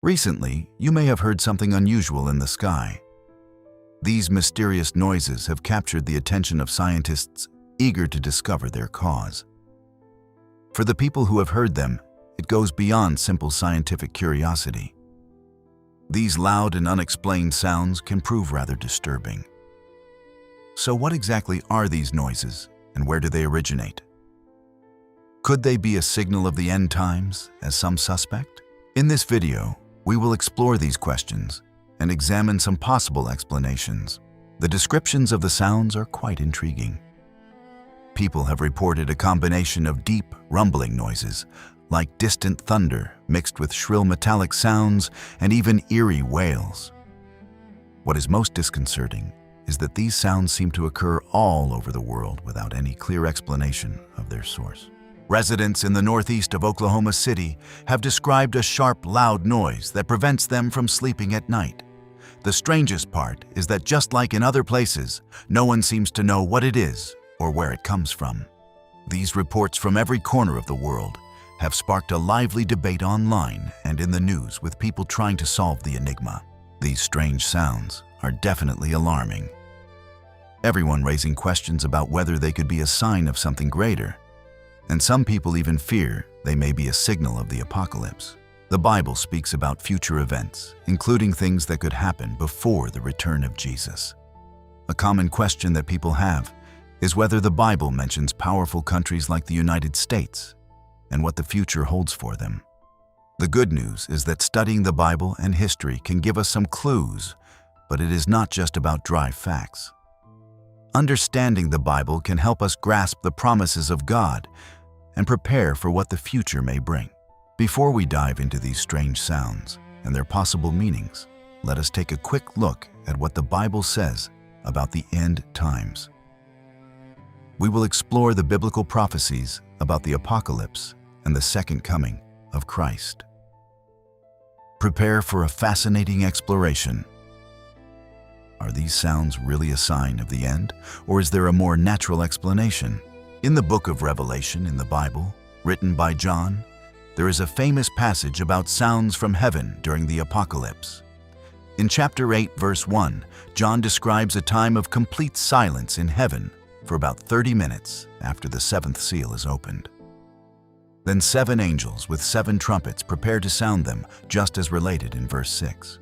Recently, you may have heard something unusual in the sky. These mysterious noises have captured the attention of scientists eager to discover their cause. For the people who have heard them, it goes beyond simple scientific curiosity. These loud and unexplained sounds can prove rather disturbing. So what exactly are these noises, and where do they originate? Could they be a signal of the end times, as some suspect? In this video, we will explore these questions and examine some possible explanations. The descriptions of the sounds are quite intriguing. People have reported a combination of deep, rumbling noises, like distant thunder mixed with shrill metallic sounds and even eerie wails. What is most disconcerting is that these sounds seem to occur all over the world without any clear explanation of their source. Residents in the northeast of Oklahoma City have described a sharp, loud noise that prevents them from sleeping at night. The strangest part is that just like in other places, no one seems to know what it is or where it comes from. These reports from every corner of the world have sparked a lively debate online and in the news, with people trying to solve the enigma. These strange sounds are definitely alarming. Everyone raising questions about whether they could be a sign of something greater, and some people even fear they may be a signal of the apocalypse. The Bible speaks about future events, including things that could happen before the return of Jesus. A common question that people have is whether the Bible mentions powerful countries like the United States and what the future holds for them. The good news is that studying the Bible and history can give us some clues, but it is not just about dry facts. Understanding the Bible can help us grasp the promises of God and prepare for what the future may bring. Before we dive into these strange sounds and their possible meanings, let us take a quick look at what the Bible says about the end times. We will explore the biblical prophecies about the apocalypse and the second coming of Christ. Prepare for a fascinating exploration. Are these sounds really a sign of the end, or is there a more natural explanation? In the book of Revelation in the Bible, written by John, there is a famous passage about sounds from heaven during the apocalypse. In chapter 8, verse 1, John describes a time of complete silence in heaven for about 30 minutes after the seventh seal is opened. Then 7 angels with 7 trumpets prepare to sound them, just as related in verse 6.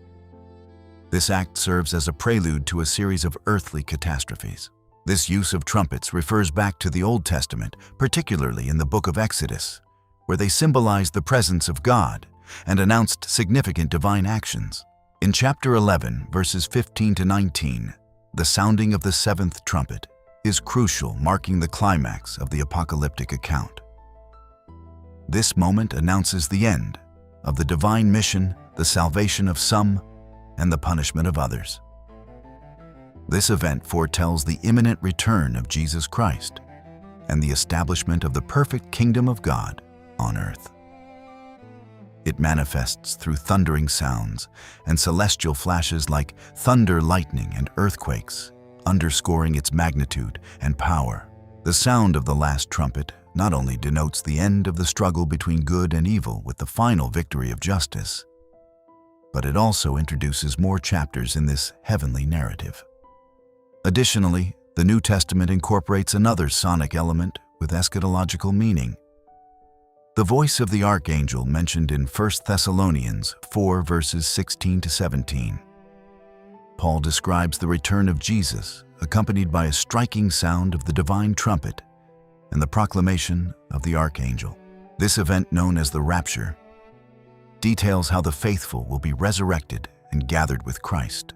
This act serves as a prelude to a series of earthly catastrophes. This use of trumpets refers back to the Old Testament, particularly in the book of Exodus, where they symbolized the presence of God and announced significant divine actions. In chapter 11, verses 15 to 19, the sounding of the 7th trumpet is crucial, marking the climax of the apocalyptic account. This moment announces the end of the divine mission, the salvation of some, and the punishment of others. This event foretells the imminent return of Jesus Christ and the establishment of the perfect kingdom of God on earth. It manifests through thundering sounds and celestial flashes like thunder, lightning, and earthquakes, underscoring its magnitude and power. The sound of the last trumpet not only denotes the end of the struggle between good and evil with the final victory of justice, but it also introduces more chapters in this heavenly narrative. Additionally, the New Testament incorporates another sonic element with eschatological meaning. The voice of the archangel mentioned in 1 Thessalonians 4 verses 16 to 17. Paul describes the return of Jesus, accompanied by a striking sound of the divine trumpet and the proclamation of the archangel. This event, known as the rapture, details how the faithful will be resurrected and gathered with Christ.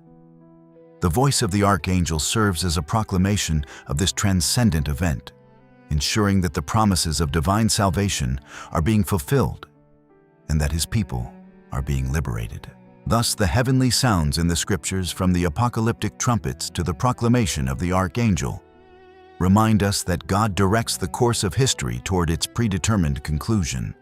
The voice of the archangel serves as a proclamation of this transcendent event, ensuring that the promises of divine salvation are being fulfilled and that his people are being liberated. Thus, the heavenly sounds in the scriptures, from the apocalyptic trumpets to the proclamation of the archangel, remind us that God directs the course of history toward its predetermined conclusion.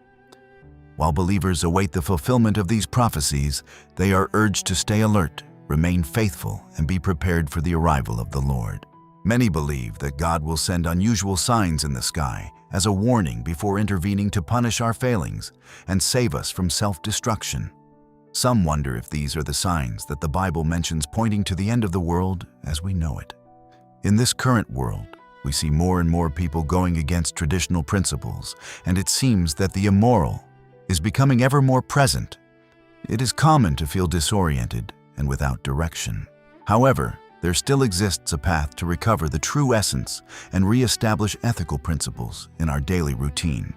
While believers await the fulfillment of these prophecies, they are urged to stay alert, remain faithful, and be prepared for the arrival of the Lord. Many believe that God will send unusual signs in the sky as a warning before intervening to punish our failings and save us from self-destruction. Some wonder if these are the signs that the Bible mentions pointing to the end of the world as we know it. In this current world, we see more and more people going against traditional principles, and it seems that the immoral is becoming ever more present. It is common to feel disoriented and without direction. However, there still exists a path to recover the true essence and re-establish ethical principles in our daily routine.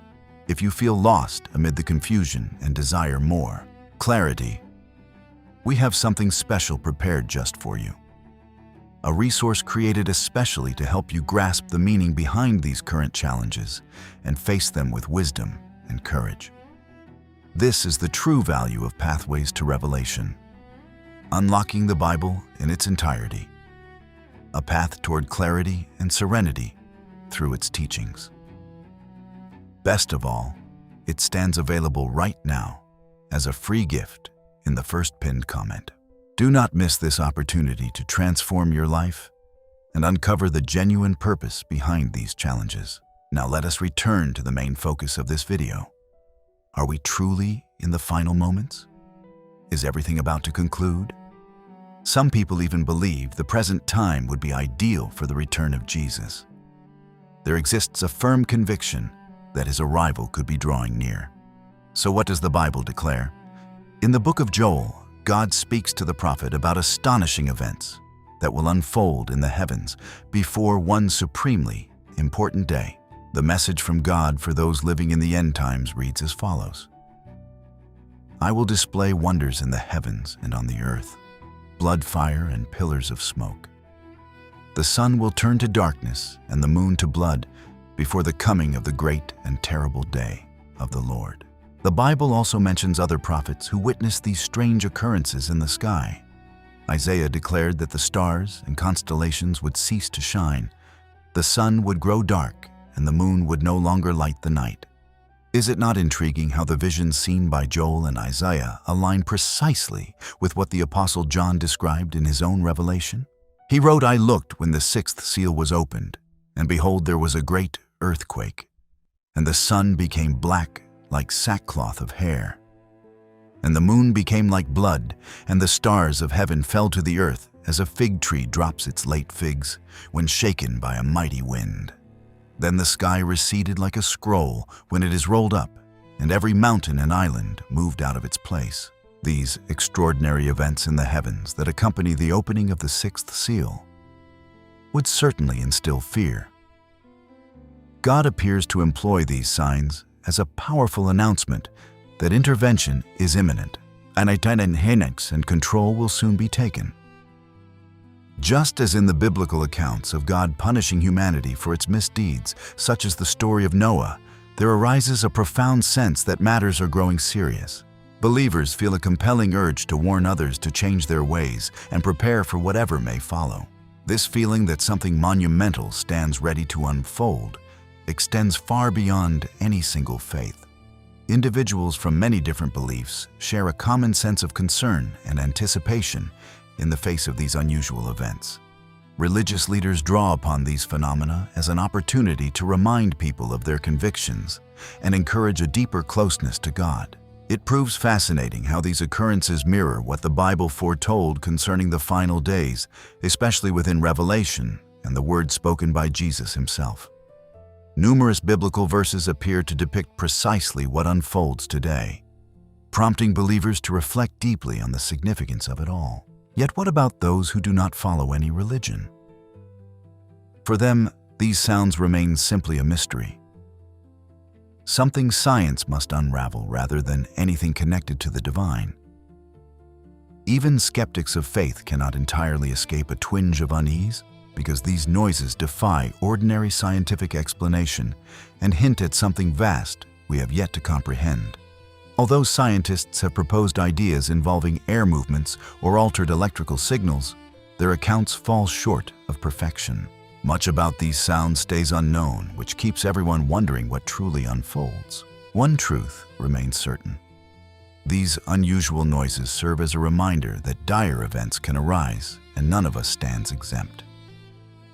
If you feel lost amid the confusion and desire more clarity, we have something special prepared just for you. A resource created especially to help you grasp the meaning behind these current challenges and face them with wisdom and courage. This is the true value of Pathways to Revelation. Unlocking the Bible in its entirety. A path toward clarity and serenity through its teachings. Best of all, it stands available right now as a free gift in the first pinned comment. Do not miss this opportunity to transform your life and uncover the genuine purpose behind these challenges. Now let us return to the main focus of this video. Are we truly in the final moments? Is everything about to conclude? Some people even believe the present time would be ideal for the return of Jesus. There exists a firm conviction that his arrival could be drawing near. So what does the Bible declare? In the book of Joel, God speaks to the prophet about astonishing events that will unfold in the heavens before one supremely important day. The message from God for those living in the end times reads as follows. I will display wonders in the heavens and on the earth, blood, fire, and pillars of smoke. The sun will turn to darkness and the moon to blood before the coming of the great and terrible day of the Lord. The Bible also mentions other prophets who witnessed these strange occurrences in the sky. Isaiah declared that the stars and constellations would cease to shine, the sun would grow dark, and the moon would no longer light the night. Is it not intriguing how the visions seen by Joel and Isaiah align precisely with what the Apostle John described in his own revelation? He wrote, I looked when the sixth seal was opened, and behold, there was a great earthquake, and the sun became black like sackcloth of hair, and the moon became like blood, and the stars of heaven fell to the earth as a fig tree drops its late figs when shaken by a mighty wind. Then the sky receded like a scroll when it is rolled up, and every mountain and island moved out of its place. These extraordinary events in the heavens that accompany the opening of the sixth seal would certainly instill fear. God appears to employ these signs as a powerful announcement that intervention is imminent, and control will soon be taken. Just as in the biblical accounts of God punishing humanity for its misdeeds, such as the story of Noah, there arises a profound sense that matters are growing serious. Believers feel a compelling urge to warn others to change their ways and prepare for whatever may follow. This feeling that something monumental stands ready to unfold extends far beyond any single faith. Individuals from many different beliefs share a common sense of concern and anticipation in the face of these unusual events. Religious leaders draw upon these phenomena as an opportunity to remind people of their convictions and encourage a deeper closeness to God. It proves fascinating how these occurrences mirror what the Bible foretold concerning the final days, especially within Revelation and the words spoken by Jesus himself. Numerous biblical verses appear to depict precisely what unfolds today, prompting believers to reflect deeply on the significance of it all. Yet what about those who do not follow any religion? For them, these sounds remain simply a mystery. Something science must unravel rather than anything connected to the divine. Even skeptics of faith cannot entirely escape a twinge of unease because these noises defy ordinary scientific explanation and hint at something vast we have yet to comprehend. Although scientists have proposed ideas involving air movements or altered electrical signals, their accounts fall short of perfection. Much about these sounds stays unknown, which keeps everyone wondering what truly unfolds. One truth remains certain. These unusual noises serve as a reminder that dire events can arise, and none of us stands exempt.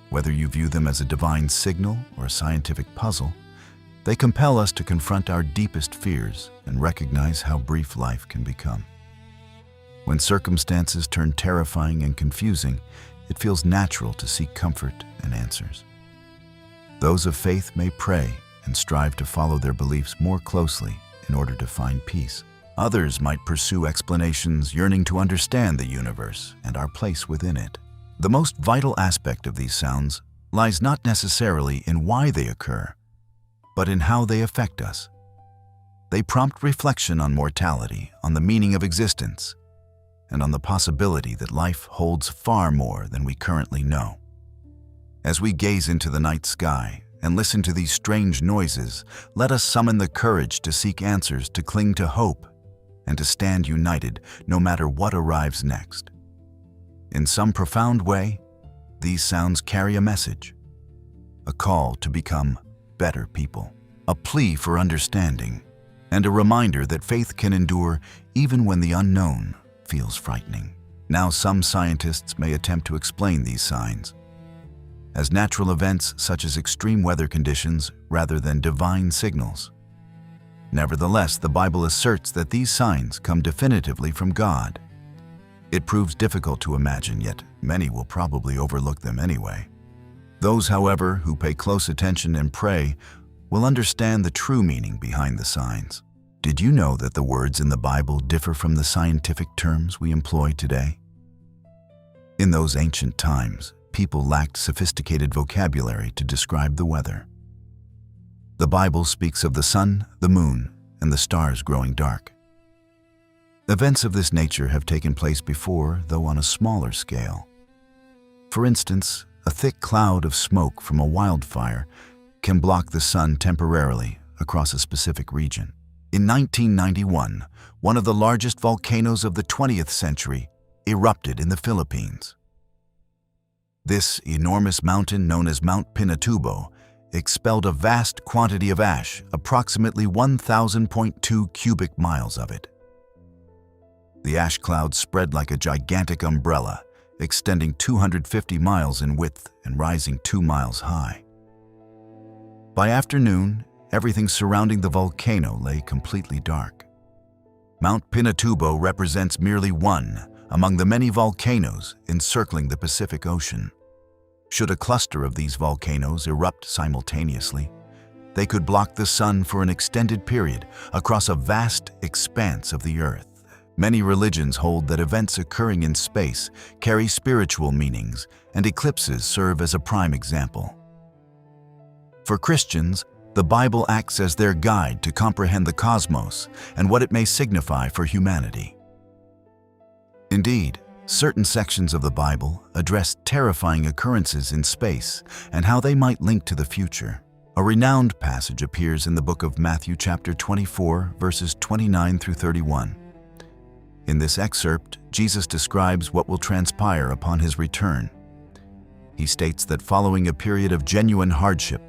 Whether you view them as a divine signal or a scientific puzzle, they compel us to confront our deepest fears and recognize how brief life can become. When circumstances turn terrifying and confusing, it feels natural to seek comfort and answers. Those of faith may pray and strive to follow their beliefs more closely in order to find peace. Others might pursue explanations, yearning to understand the universe and our place within it. The most vital aspect of these sounds lies not necessarily in why they occur, but in how they affect us. They prompt reflection on mortality, on the meaning of existence, and on the possibility that life holds far more than we currently know. As we gaze into the night sky and listen to these strange noises, let us summon the courage to seek answers, to cling to hope, and to stand united no matter what arrives next. In some profound way, these sounds carry a message, a call to become better people, a plea for understanding, and a reminder that faith can endure even when the unknown feels frightening. Now, some scientists may attempt to explain these signs as natural events such as extreme weather conditions rather than divine signals. Nevertheless, the Bible asserts that these signs come definitively from God. It proves difficult to imagine, yet many will probably overlook them anyway. Those, however, who pay close attention and pray will understand the true meaning behind the signs. Did you know that the words in the Bible differ from the scientific terms we employ today? In those ancient times, people lacked sophisticated vocabulary to describe the weather. The Bible speaks of the sun, the moon, and the stars growing dark. Events of this nature have taken place before, though on a smaller scale. For instance, a thick cloud of smoke from a wildfire can block the sun temporarily across a specific region. In 1991, one of the largest volcanoes of the 20th century erupted in the Philippines. This enormous mountain, known as Mount Pinatubo, expelled a vast quantity of ash, approximately 1,000.2 cubic miles of it. The ash cloud spread like a gigantic umbrella, extending 250 miles in width and rising 2 miles high. By afternoon, everything surrounding the volcano lay completely dark. Mount Pinatubo represents merely one among the many volcanoes encircling the Pacific Ocean. Should a cluster of these volcanoes erupt simultaneously, they could block the sun for an extended period across a vast expanse of the earth. Many religions hold that events occurring in space carry spiritual meanings, and eclipses serve as a prime example. For Christians, the Bible acts as their guide to comprehend the cosmos and what it may signify for humanity. Indeed, certain sections of the Bible address terrifying occurrences in space and how they might link to the future. A renowned passage appears in the book of Matthew chapter 24, verses 29 through 31. In this excerpt, Jesus describes what will transpire upon his return. He states that following a period of genuine hardship,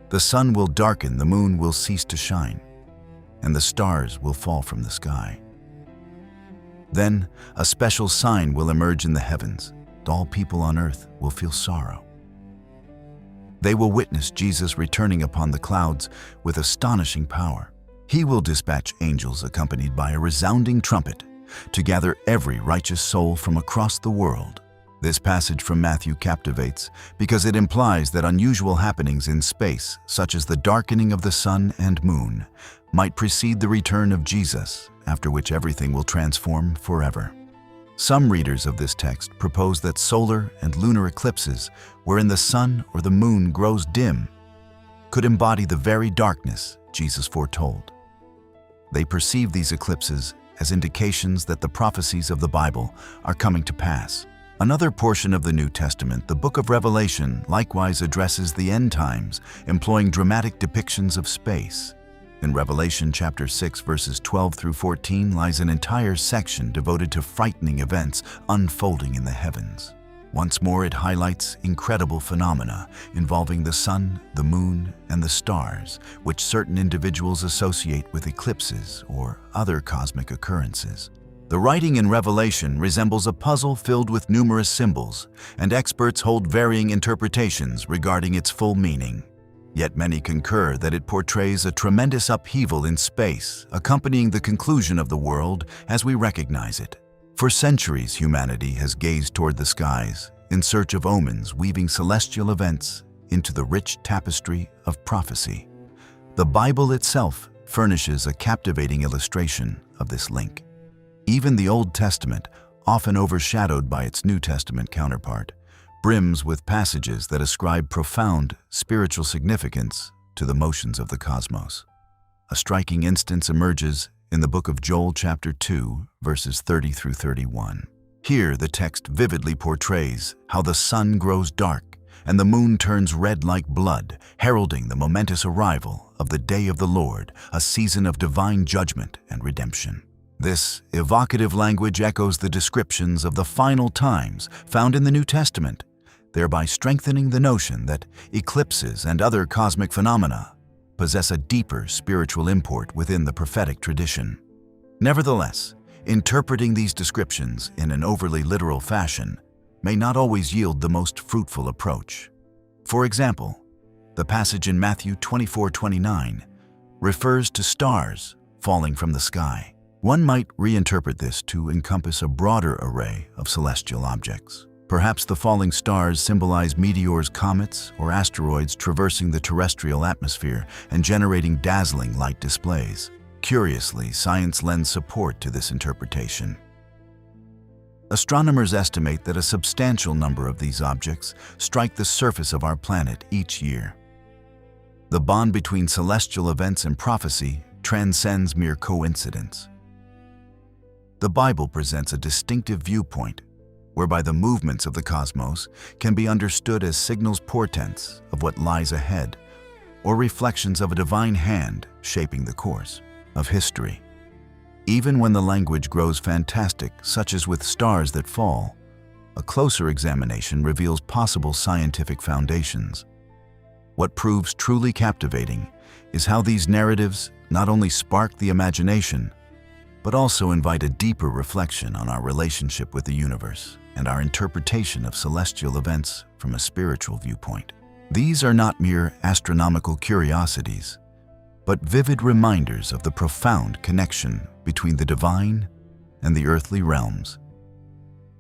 the sun will darken, the moon will cease to shine, and the stars will fall from the sky. Then a special sign will emerge in the heavens, and all people on earth will feel sorrow. They will witness Jesus returning upon the clouds with astonishing power. He will dispatch angels accompanied by a resounding trumpet to gather every righteous soul from across the world. This passage from Matthew captivates because it implies that unusual happenings in space, such as the darkening of the sun and moon, might precede the return of Jesus, after which everything will transform forever. Some readers of this text propose that solar and lunar eclipses, wherein the sun or the moon grows dim, could embody the very darkness Jesus foretold. They perceive these eclipses as indications that the prophecies of the Bible are coming to pass. Another portion of the New Testament, the book of Revelation, likewise addresses the end times, employing dramatic depictions of space. In Revelation chapter 6, verses 12 through 14 lies an entire section devoted to frightening events unfolding in the heavens. Once more, it highlights incredible phenomena involving the sun, the moon, and the stars, which certain individuals associate with eclipses or other cosmic occurrences. The writing in Revelation resembles a puzzle filled with numerous symbols, and experts hold varying interpretations regarding its full meaning. Yet many concur that it portrays a tremendous upheaval in space, accompanying the conclusion of the world as we recognize it. For centuries, humanity has gazed toward the skies in search of omens, weaving celestial events into the rich tapestry of prophecy. The Bible itself furnishes a captivating illustration of this link. Even the Old Testament, often overshadowed by its New Testament counterpart, brims with passages that ascribe profound spiritual significance to the motions of the cosmos. A striking instance emerges in the book of Joel chapter 2, verses 30 through 31. Here, the text vividly portrays how the sun grows dark and the moon turns red like blood, heralding the momentous arrival of the day of the Lord, a season of divine judgment and redemption. This evocative language echoes the descriptions of the final times found in the New Testament, thereby strengthening the notion that eclipses and other cosmic phenomena possess a deeper spiritual import within the prophetic tradition. Nevertheless, interpreting these descriptions in an overly literal fashion may not always yield the most fruitful approach. For example, the passage in Matthew 24:29 refers to stars falling from the sky. One might reinterpret this to encompass a broader array of celestial objects. Perhaps the falling stars symbolize meteors, comets, or asteroids traversing the terrestrial atmosphere and generating dazzling light displays. Curiously, science lends support to this interpretation. Astronomers estimate that a substantial number of these objects strike the surface of our planet each year. The bond between celestial events and prophecy transcends mere coincidence. The Bible presents a distinctive viewpoint whereby the movements of the cosmos can be understood as signals, portents of what lies ahead, or reflections of a divine hand shaping the course of history. Even when the language grows fantastic, such as with stars that fall, a closer examination reveals possible scientific foundations. What proves truly captivating is how these narratives not only spark the imagination, but also invite a deeper reflection on our relationship with the universe and our interpretation of celestial events from a spiritual viewpoint. These are not mere astronomical curiosities, but vivid reminders of the profound connection between the divine and the earthly realms,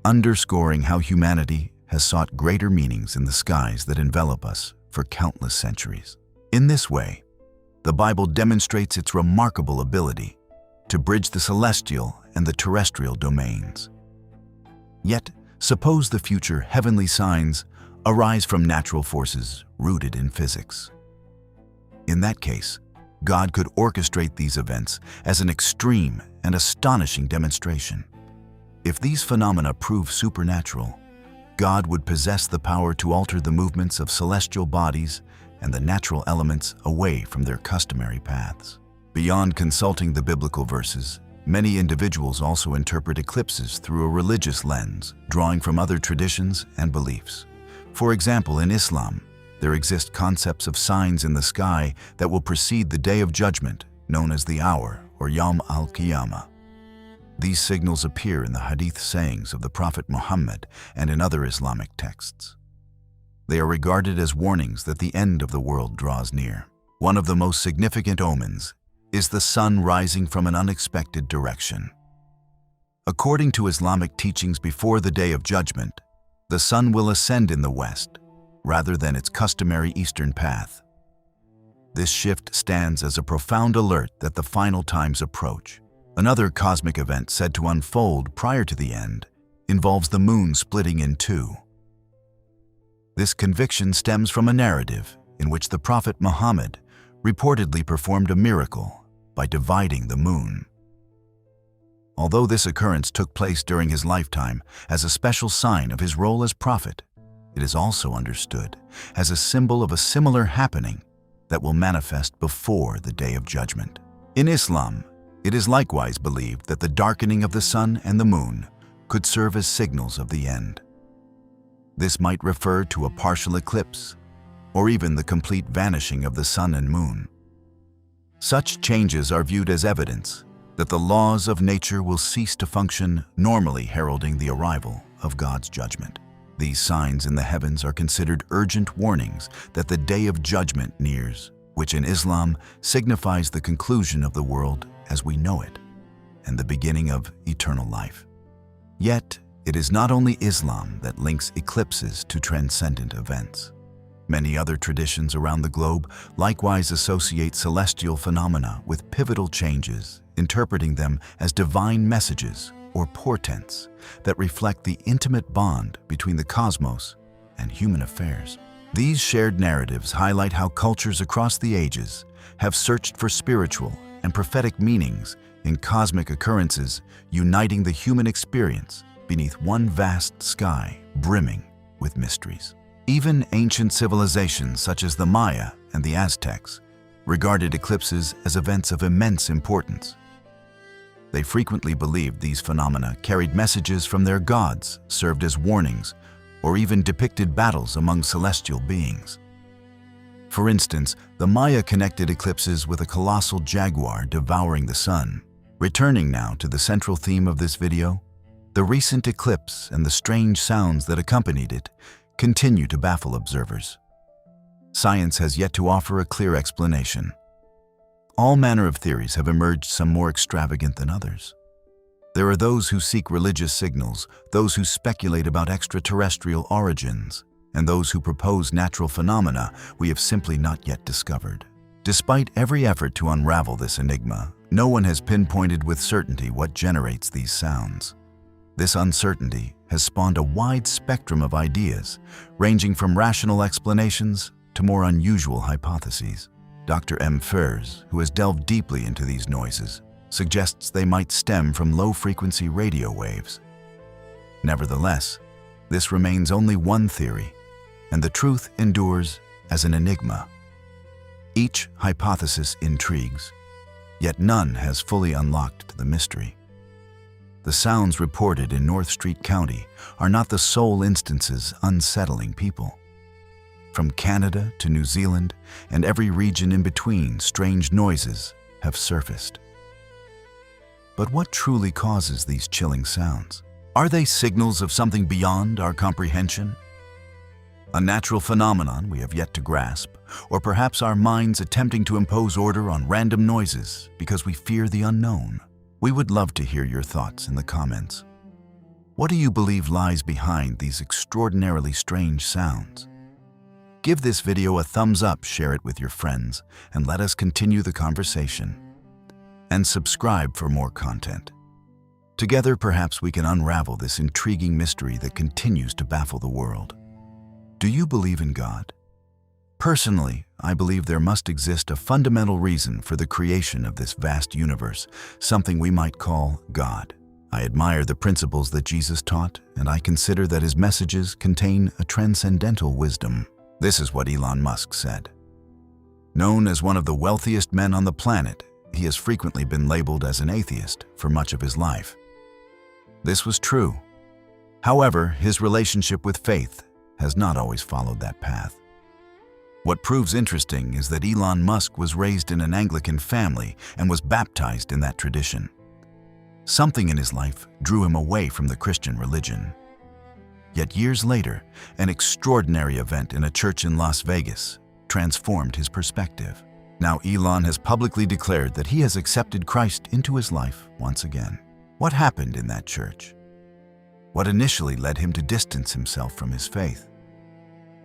underscoring how humanity has sought greater meanings in the skies that envelop us for countless centuries. In this way, the Bible demonstrates its remarkable ability to bridge the celestial and the terrestrial domains. Yet, suppose the future heavenly signs arise from natural forces rooted in physics. In that case, God could orchestrate these events as an extreme and astonishing demonstration. If these phenomena prove supernatural, God would possess the power to alter the movements of celestial bodies and the natural elements away from their customary paths. Beyond consulting the biblical verses, many individuals also interpret eclipses through a religious lens, drawing from other traditions and beliefs. For example, in Islam, there exist concepts of signs in the sky that will precede the Day of Judgment, known as the Hour or Yawm al-Qiyamah. These signals appear in the hadith sayings of the Prophet Muhammad and in other Islamic texts. They are regarded as warnings that the end of the world draws near. One of the most significant omens is the sun rising from an unexpected direction. According to Islamic teachings, before the Day of Judgment, the sun will ascend in the west, rather than its customary eastern path. This shift stands as a profound alert that the final times approach. Another cosmic event said to unfold prior to the end involves the moon splitting in two. This conviction stems from a narrative in which the Prophet Muhammad reportedly performed a miracle by dividing the moon. Although this occurrence took place during his lifetime as a special sign of his role as prophet, it is also understood as a symbol of a similar happening that will manifest before the Day of Judgment. In Islam, it is likewise believed that the darkening of the sun and the moon could serve as signals of the end. This might refer to a partial eclipse or even the complete vanishing of the sun and moon. Such changes are viewed as evidence that the laws of nature will cease to function normally, heralding the arrival of God's judgment. These signs in the heavens are considered urgent warnings that the Day of Judgment nears, which in Islam signifies the conclusion of the world as we know it and the beginning of eternal life. Yet, it is not only Islam that links eclipses to transcendent events. Many other traditions around the globe likewise associate celestial phenomena with pivotal changes, interpreting them as divine messages or portents that reflect the intimate bond between the cosmos and human affairs. These shared narratives highlight how cultures across the ages have searched for spiritual and prophetic meanings in cosmic occurrences, uniting the human experience beneath one vast sky brimming with mysteries. Even ancient civilizations such as the Maya and the Aztecs regarded eclipses as events of immense importance. They frequently believed these phenomena carried messages from their gods, served as warnings, or even depicted battles among celestial beings. For instance, the Maya connected eclipses with a colossal jaguar devouring the sun. Returning now to the central theme of this video, the recent eclipse and the strange sounds that accompanied it continue to baffle observers. Science has yet to offer a clear explanation. All manner of theories have emerged, some more extravagant than others. There are those who seek religious signals, those who speculate about extraterrestrial origins, and those who propose natural phenomena we have simply not yet discovered. Despite every effort to unravel this enigma, no one has pinpointed with certainty what generates these sounds. This uncertainty has spawned a wide spectrum of ideas, ranging from rational explanations to more unusual hypotheses. Dr. M. Fers, who has delved deeply into these noises, suggests they might stem from low-frequency radio waves. Nevertheless, this remains only one theory, and the truth endures as an enigma. Each hypothesis intrigues, yet none has fully unlocked the mystery. The sounds reported in North Street County are not the sole instances unsettling people. From Canada to New Zealand and every region in between, strange noises have surfaced. But what truly causes these chilling sounds? Are they signals of something beyond our comprehension? A natural phenomenon we have yet to grasp, or perhaps our minds attempting to impose order on random noises because we fear the unknown? We would love to hear your thoughts in the comments. What do you believe lies behind these extraordinarily strange sounds? Give this video a thumbs up, share it with your friends, and let us continue the conversation. And subscribe for more content. Together, perhaps we can unravel this intriguing mystery that continues to baffle the world. Do you believe in God? Personally, I believe there must exist a fundamental reason for the creation of this vast universe, something we might call God. I admire the principles that Jesus taught, and I consider that his messages contain a transcendental wisdom. This is what Elon Musk said. Known as one of the wealthiest men on the planet, he has frequently been labeled as an atheist for much of his life. This was true. However, his relationship with faith has not always followed that path. What proves interesting is that Elon Musk was raised in an Anglican family and was baptized in that tradition. Something in his life drew him away from the Christian religion. Yet years later, an extraordinary event in a church in Las Vegas transformed his perspective. Now Elon has publicly declared that he has accepted Christ into his life once again. What happened in that church? What initially led him to distance himself from his faith?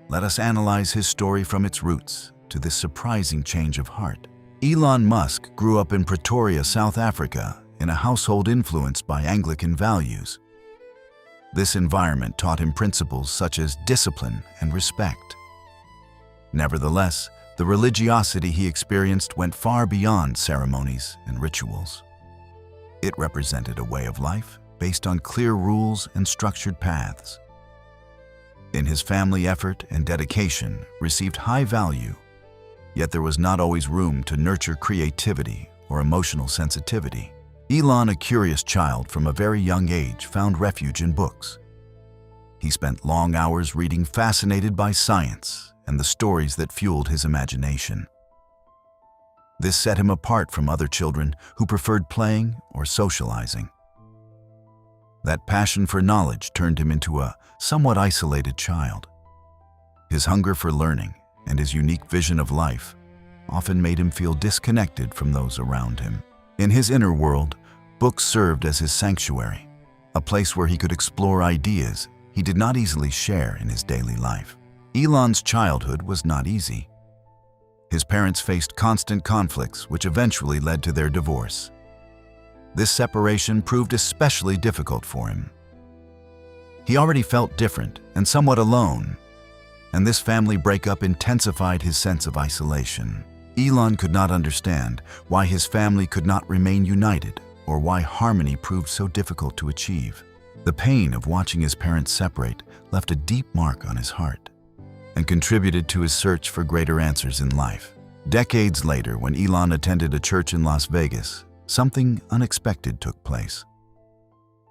Let us analyze his story from its roots to this surprising change of heart. Elon Musk grew up in Pretoria, South Africa, in a household influenced by Anglican values. This environment taught him principles such as discipline and respect. Nevertheless, the religiosity he experienced went far beyond ceremonies and rituals. It represented a way of life based on clear rules and structured paths. In his family, effort and dedication received high value, yet there was not always room to nurture creativity or emotional sensitivity. Elon, a curious child from a very young age, found refuge in books. He spent long hours reading, fascinated by science and the stories that fueled his imagination. This set him apart from other children who preferred playing or socializing. That passion for knowledge turned him into a somewhat isolated child. His hunger for learning and his unique vision of life often made him feel disconnected from those around him. In his inner world, books served as his sanctuary, a place where he could explore ideas he did not easily share in his daily life. Elon's childhood was not easy. His parents faced constant conflicts, which eventually led to their divorce. This separation proved especially difficult for him. He already felt different and somewhat alone, and this family breakup intensified his sense of isolation. Elon could not understand why his family could not remain united or why harmony proved so difficult to achieve. The pain of watching his parents separate left a deep mark on his heart and contributed to his search for greater answers in life. Decades later, when Elon attended a church in Las Vegas, something unexpected took place.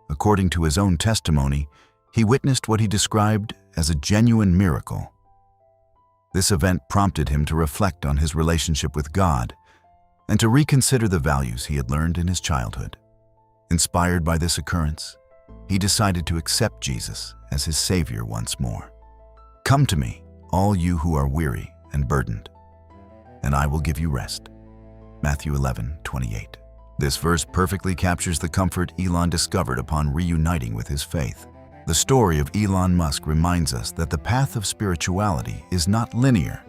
According to his own testimony, he witnessed what he described as a genuine miracle. This event prompted him to reflect on his relationship with God and to reconsider the values he had learned in his childhood. Inspired by this occurrence, he decided to accept Jesus as his Savior once more. "Come to me, all you who are weary and burdened, and I will give you rest." Matthew 11:28. This verse perfectly captures the comfort Elon discovered upon reuniting with his faith. The story of Elon Musk reminds us that the path of spirituality is not linear,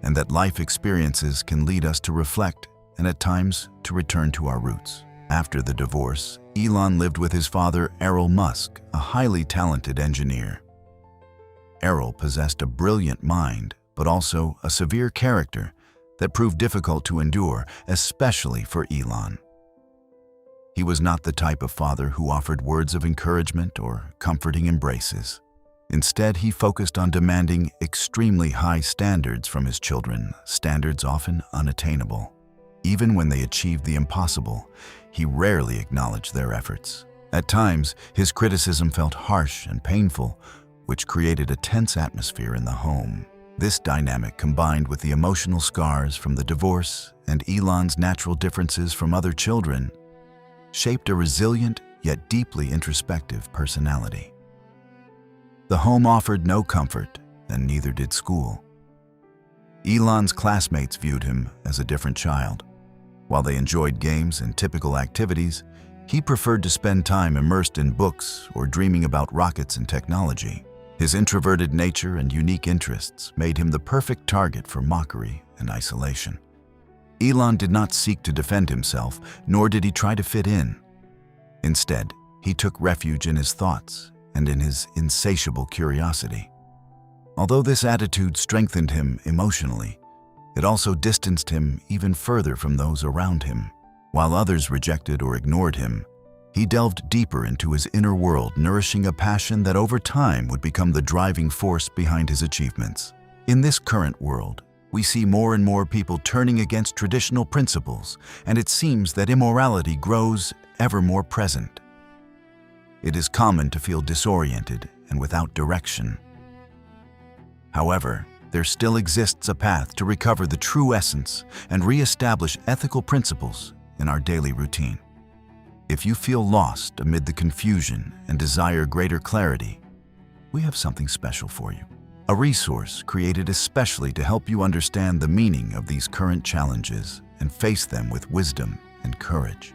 and that life experiences can lead us to reflect and at times to return to our roots. After the divorce, Elon lived with his father, Errol Musk, a highly talented engineer. Errol possessed a brilliant mind, but also a severe character that proved difficult to endure, especially for Elon. He was not the type of father who offered words of encouragement or comforting embraces. Instead, he focused on demanding extremely high standards from his children, standards often unattainable. Even when they achieved the impossible, he rarely acknowledged their efforts. At times, his criticism felt harsh and painful, which created a tense atmosphere in the home. This dynamic, combined with the emotional scars from the divorce and Elon's natural differences from other children, shaped a resilient yet deeply introspective personality. The home offered no comfort, and neither did school. Elon's classmates viewed him as a different child. While they enjoyed games and typical activities, he preferred to spend time immersed in books or dreaming about rockets and technology. His introverted nature and unique interests made him the perfect target for mockery and isolation. Elon did not seek to defend himself, nor did he try to fit in. Instead, he took refuge in his thoughts and in his insatiable curiosity. Although this attitude strengthened him emotionally, it also distanced him even further from those around him. While others rejected or ignored him, he delved deeper into his inner world, nourishing a passion that over time would become the driving force behind his achievements. In this current world, we see more and more people turning against traditional principles, and it seems that immorality grows ever more present. It is common to feel disoriented and without direction. However, there still exists a path to recover the true essence and re-establish ethical principles in our daily routine. If you feel lost amid the confusion and desire greater clarity, we have something special for you. A resource created especially to help you understand the meaning of these current challenges and face them with wisdom and courage.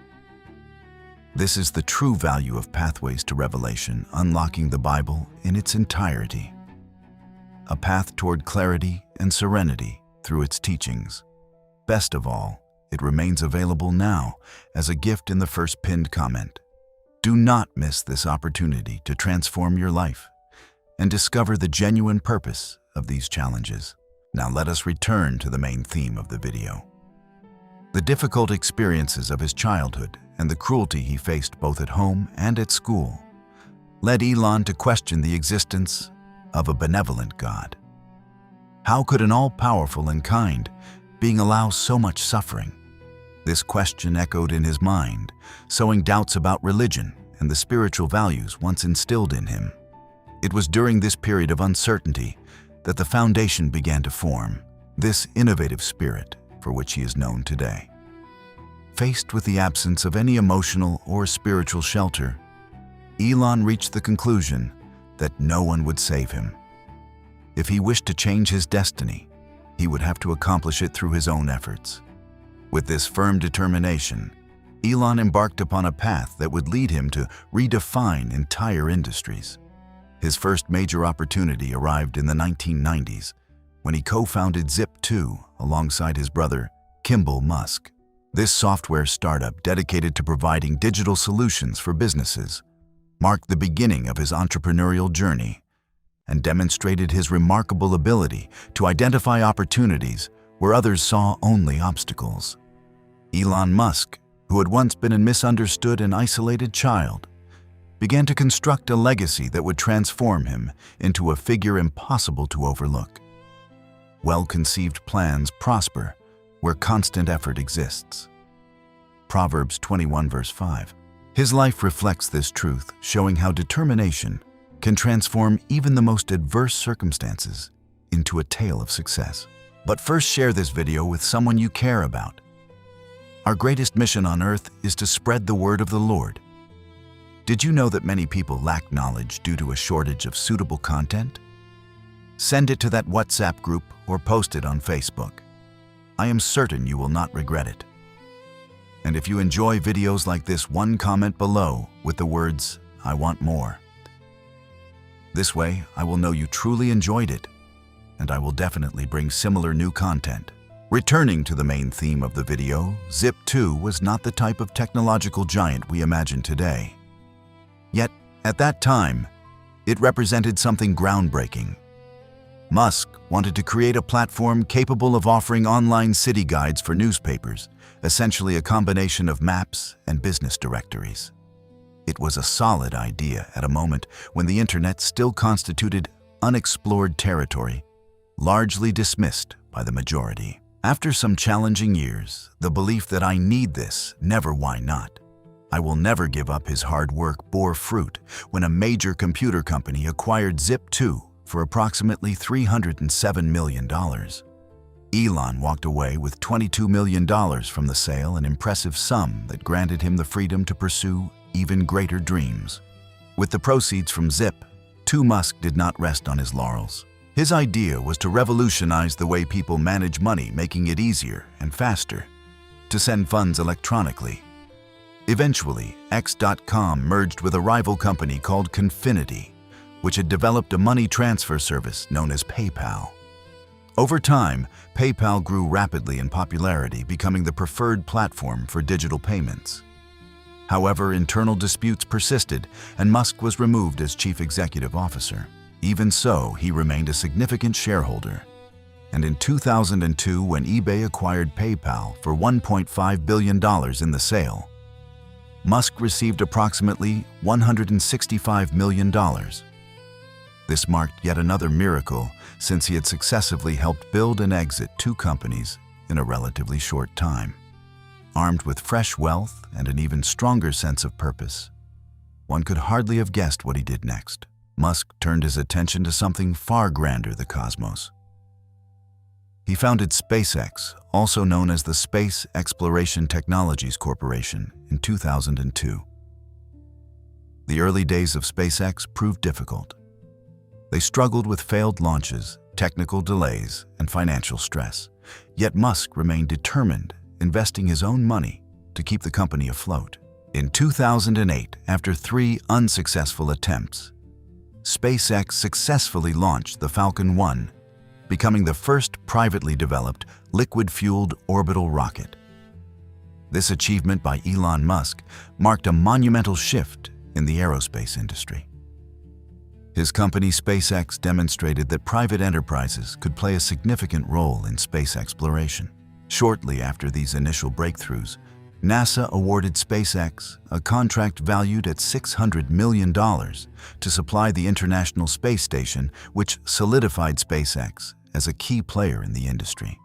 This is the true value of Pathways to Revelation, unlocking the Bible in its entirety. A path toward clarity and serenity through its teachings. Best of all, it remains available now as a gift in the first pinned comment. Do not miss this opportunity to transform your life and discover the genuine purpose of these challenges. Now let us return to the main theme of the video. The difficult experiences of his childhood and the cruelty he faced both at home and at school led Elon to question the existence of a benevolent God. How could an all-powerful and kind being allow so much suffering? This question echoed in his mind, sowing doubts about religion and the spiritual values once instilled in him. It was during this period of uncertainty that the foundation began to form, this innovative spirit for which he is known today. Faced with the absence of any emotional or spiritual shelter, Elon reached the conclusion that no one would save him. If he wished to change his destiny, he would have to accomplish it through his own efforts. With this firm determination, Elon embarked upon a path that would lead him to redefine entire industries. His first major opportunity arrived in the 1990s when he co-founded Zip2 alongside his brother, Kimball Musk. This software startup, dedicated to providing digital solutions for businesses, marked the beginning of his entrepreneurial journey and demonstrated his remarkable ability to identify opportunities where others saw only obstacles. Elon Musk, who had once been a misunderstood and isolated child, began to construct a legacy that would transform him into a figure impossible to overlook. Well-conceived plans prosper where constant effort exists. Proverbs 21 verse 5. His life reflects this truth, showing how determination can transform even the most adverse circumstances into a tale of success. But first, share this video with someone you care about. Our greatest mission on earth is to spread the word of the Lord. Did you know that many people lack knowledge due to a shortage of suitable content? Send it to that WhatsApp group or post it on Facebook. I am certain you will not regret it. And if you enjoy videos like this, one comment below with the words, "I want more." This way, I will know you truly enjoyed it, and I will definitely bring similar new content. Returning to the main theme of the video, Zip2 was not the type of technological giant we imagine today. Yet, at that time, it represented something groundbreaking. Musk wanted to create a platform capable of offering online city guides for newspapers, essentially a combination of maps and business directories. It was a solid idea at a moment when the internet still constituted unexplored territory, largely dismissed by the majority. After some challenging years, the belief that I need this, never why not, I will never give up his hard work bore fruit when a major computer company acquired Zip2 for approximately $307 million. Elon walked away with $22 million from the sale, an impressive sum that granted him the freedom to pursue even greater dreams. With the proceeds from Zip2, Musk did not rest on his laurels. His idea was to revolutionize the way people manage money, making it easier and faster to send funds electronically. Eventually, X.com merged with a rival company called Confinity, which had developed a money transfer service known as PayPal. Over time, PayPal grew rapidly in popularity, becoming the preferred platform for digital payments. However, internal disputes persisted, and Musk was removed as chief executive officer. Even so, he remained a significant shareholder. And in 2002, when eBay acquired PayPal for $1.5 billion in the sale, Musk received approximately $165 million. This marked yet another miracle, since he had successively helped build and exit two companies in a relatively short time. Armed with fresh wealth and an even stronger sense of purpose, one could hardly have guessed what he did next. Musk turned his attention to something far grander: the cosmos. He founded SpaceX, also known as the Space Exploration Technologies Corporation, in 2002. The early days of SpaceX proved difficult. They struggled with failed launches, technical delays, and financial stress. Yet Musk remained determined, investing his own money to keep the company afloat. In 2008, after 3 unsuccessful attempts, SpaceX successfully launched the Falcon 1, becoming the first privately developed liquid-fueled orbital rocket. This achievement by Elon Musk marked a monumental shift in the aerospace industry. His company SpaceX demonstrated that private enterprises could play a significant role in space exploration. Shortly after these initial breakthroughs, NASA awarded SpaceX a contract valued at $600 million to supply the International Space Station, which solidified SpaceX as a key player in the industry.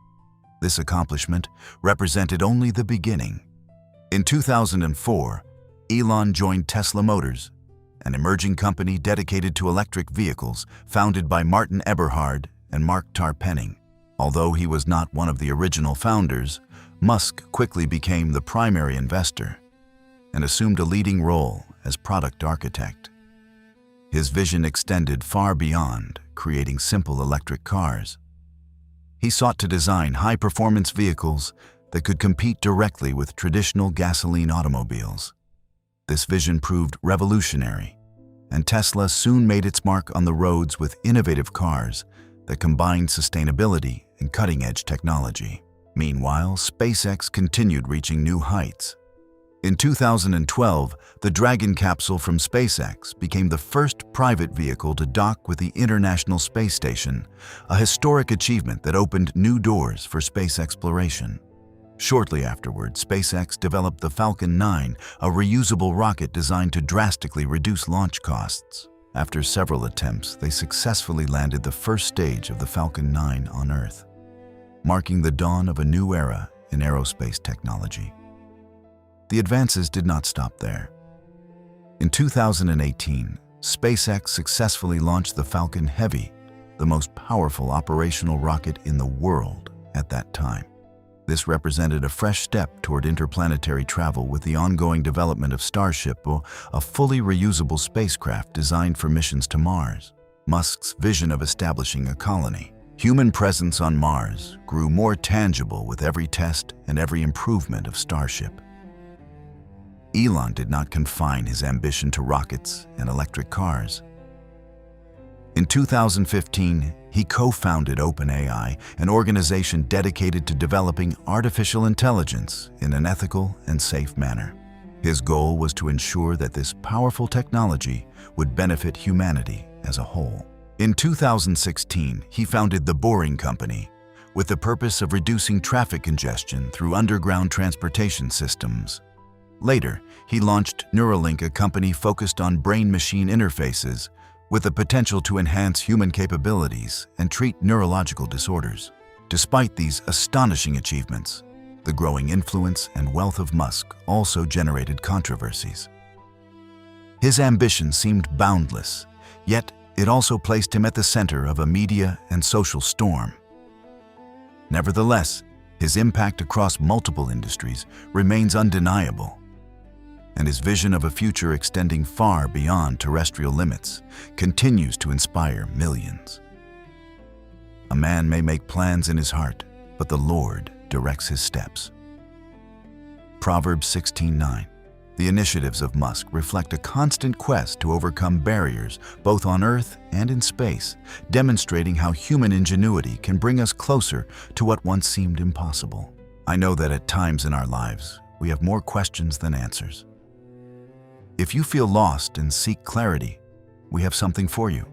This accomplishment represented only the beginning. In 2004, Elon joined Tesla Motors, an emerging company dedicated to electric vehicles founded by Martin Eberhard and Mark Tarpenning. Although he was not one of the original founders, Musk quickly became the primary investor and assumed a leading role as product architect. His vision extended far beyond creating simple electric cars. He sought to design high-performance vehicles that could compete directly with traditional gasoline automobiles. This vision proved revolutionary, and Tesla soon made its mark on the roads with innovative cars that combined sustainability and cutting-edge technology. Meanwhile, SpaceX continued reaching new heights. In 2012, the Dragon capsule from SpaceX became the first private vehicle to dock with the International Space Station, a historic achievement that opened new doors for space exploration. Shortly afterward, SpaceX developed the Falcon 9, a reusable rocket designed to drastically reduce launch costs. After several attempts, they successfully landed the first stage of the Falcon 9 on Earth, marking the dawn of a new era in aerospace technology. The advances did not stop there. In 2018, SpaceX successfully launched the Falcon Heavy, the most powerful operational rocket in the world at that time. This represented a fresh step toward interplanetary travel with the ongoing development of Starship, a fully reusable spacecraft designed for missions to Mars. Musk's vision of establishing a colony, human presence on Mars, grew more tangible with every test and every improvement of Starship. Elon did not confine his ambition to rockets and electric cars. In 2015, he co-founded OpenAI, an organization dedicated to developing artificial intelligence in an ethical and safe manner. His goal was to ensure that this powerful technology would benefit humanity as a whole. In 2016, he founded the Boring Company, with the purpose of reducing traffic congestion through underground transportation systems. Later, he launched Neuralink, a company focused on brain-machine interfaces with the potential to enhance human capabilities and treat neurological disorders. Despite these astonishing achievements, the growing influence and wealth of Musk also generated controversies. His ambition seemed boundless, yet it also placed him at the center of a media and social storm. Nevertheless, his impact across multiple industries remains undeniable, and his vision of a future extending far beyond terrestrial limits continues to inspire millions. A man may make plans in his heart, but the Lord directs his steps. Proverbs 16:9. The initiatives of Musk reflect a constant quest to overcome barriers both on Earth and in space, demonstrating how human ingenuity can bring us closer to what once seemed impossible. I know that at times in our lives, we have more questions than answers. If you feel lost and seek clarity, we have something for you.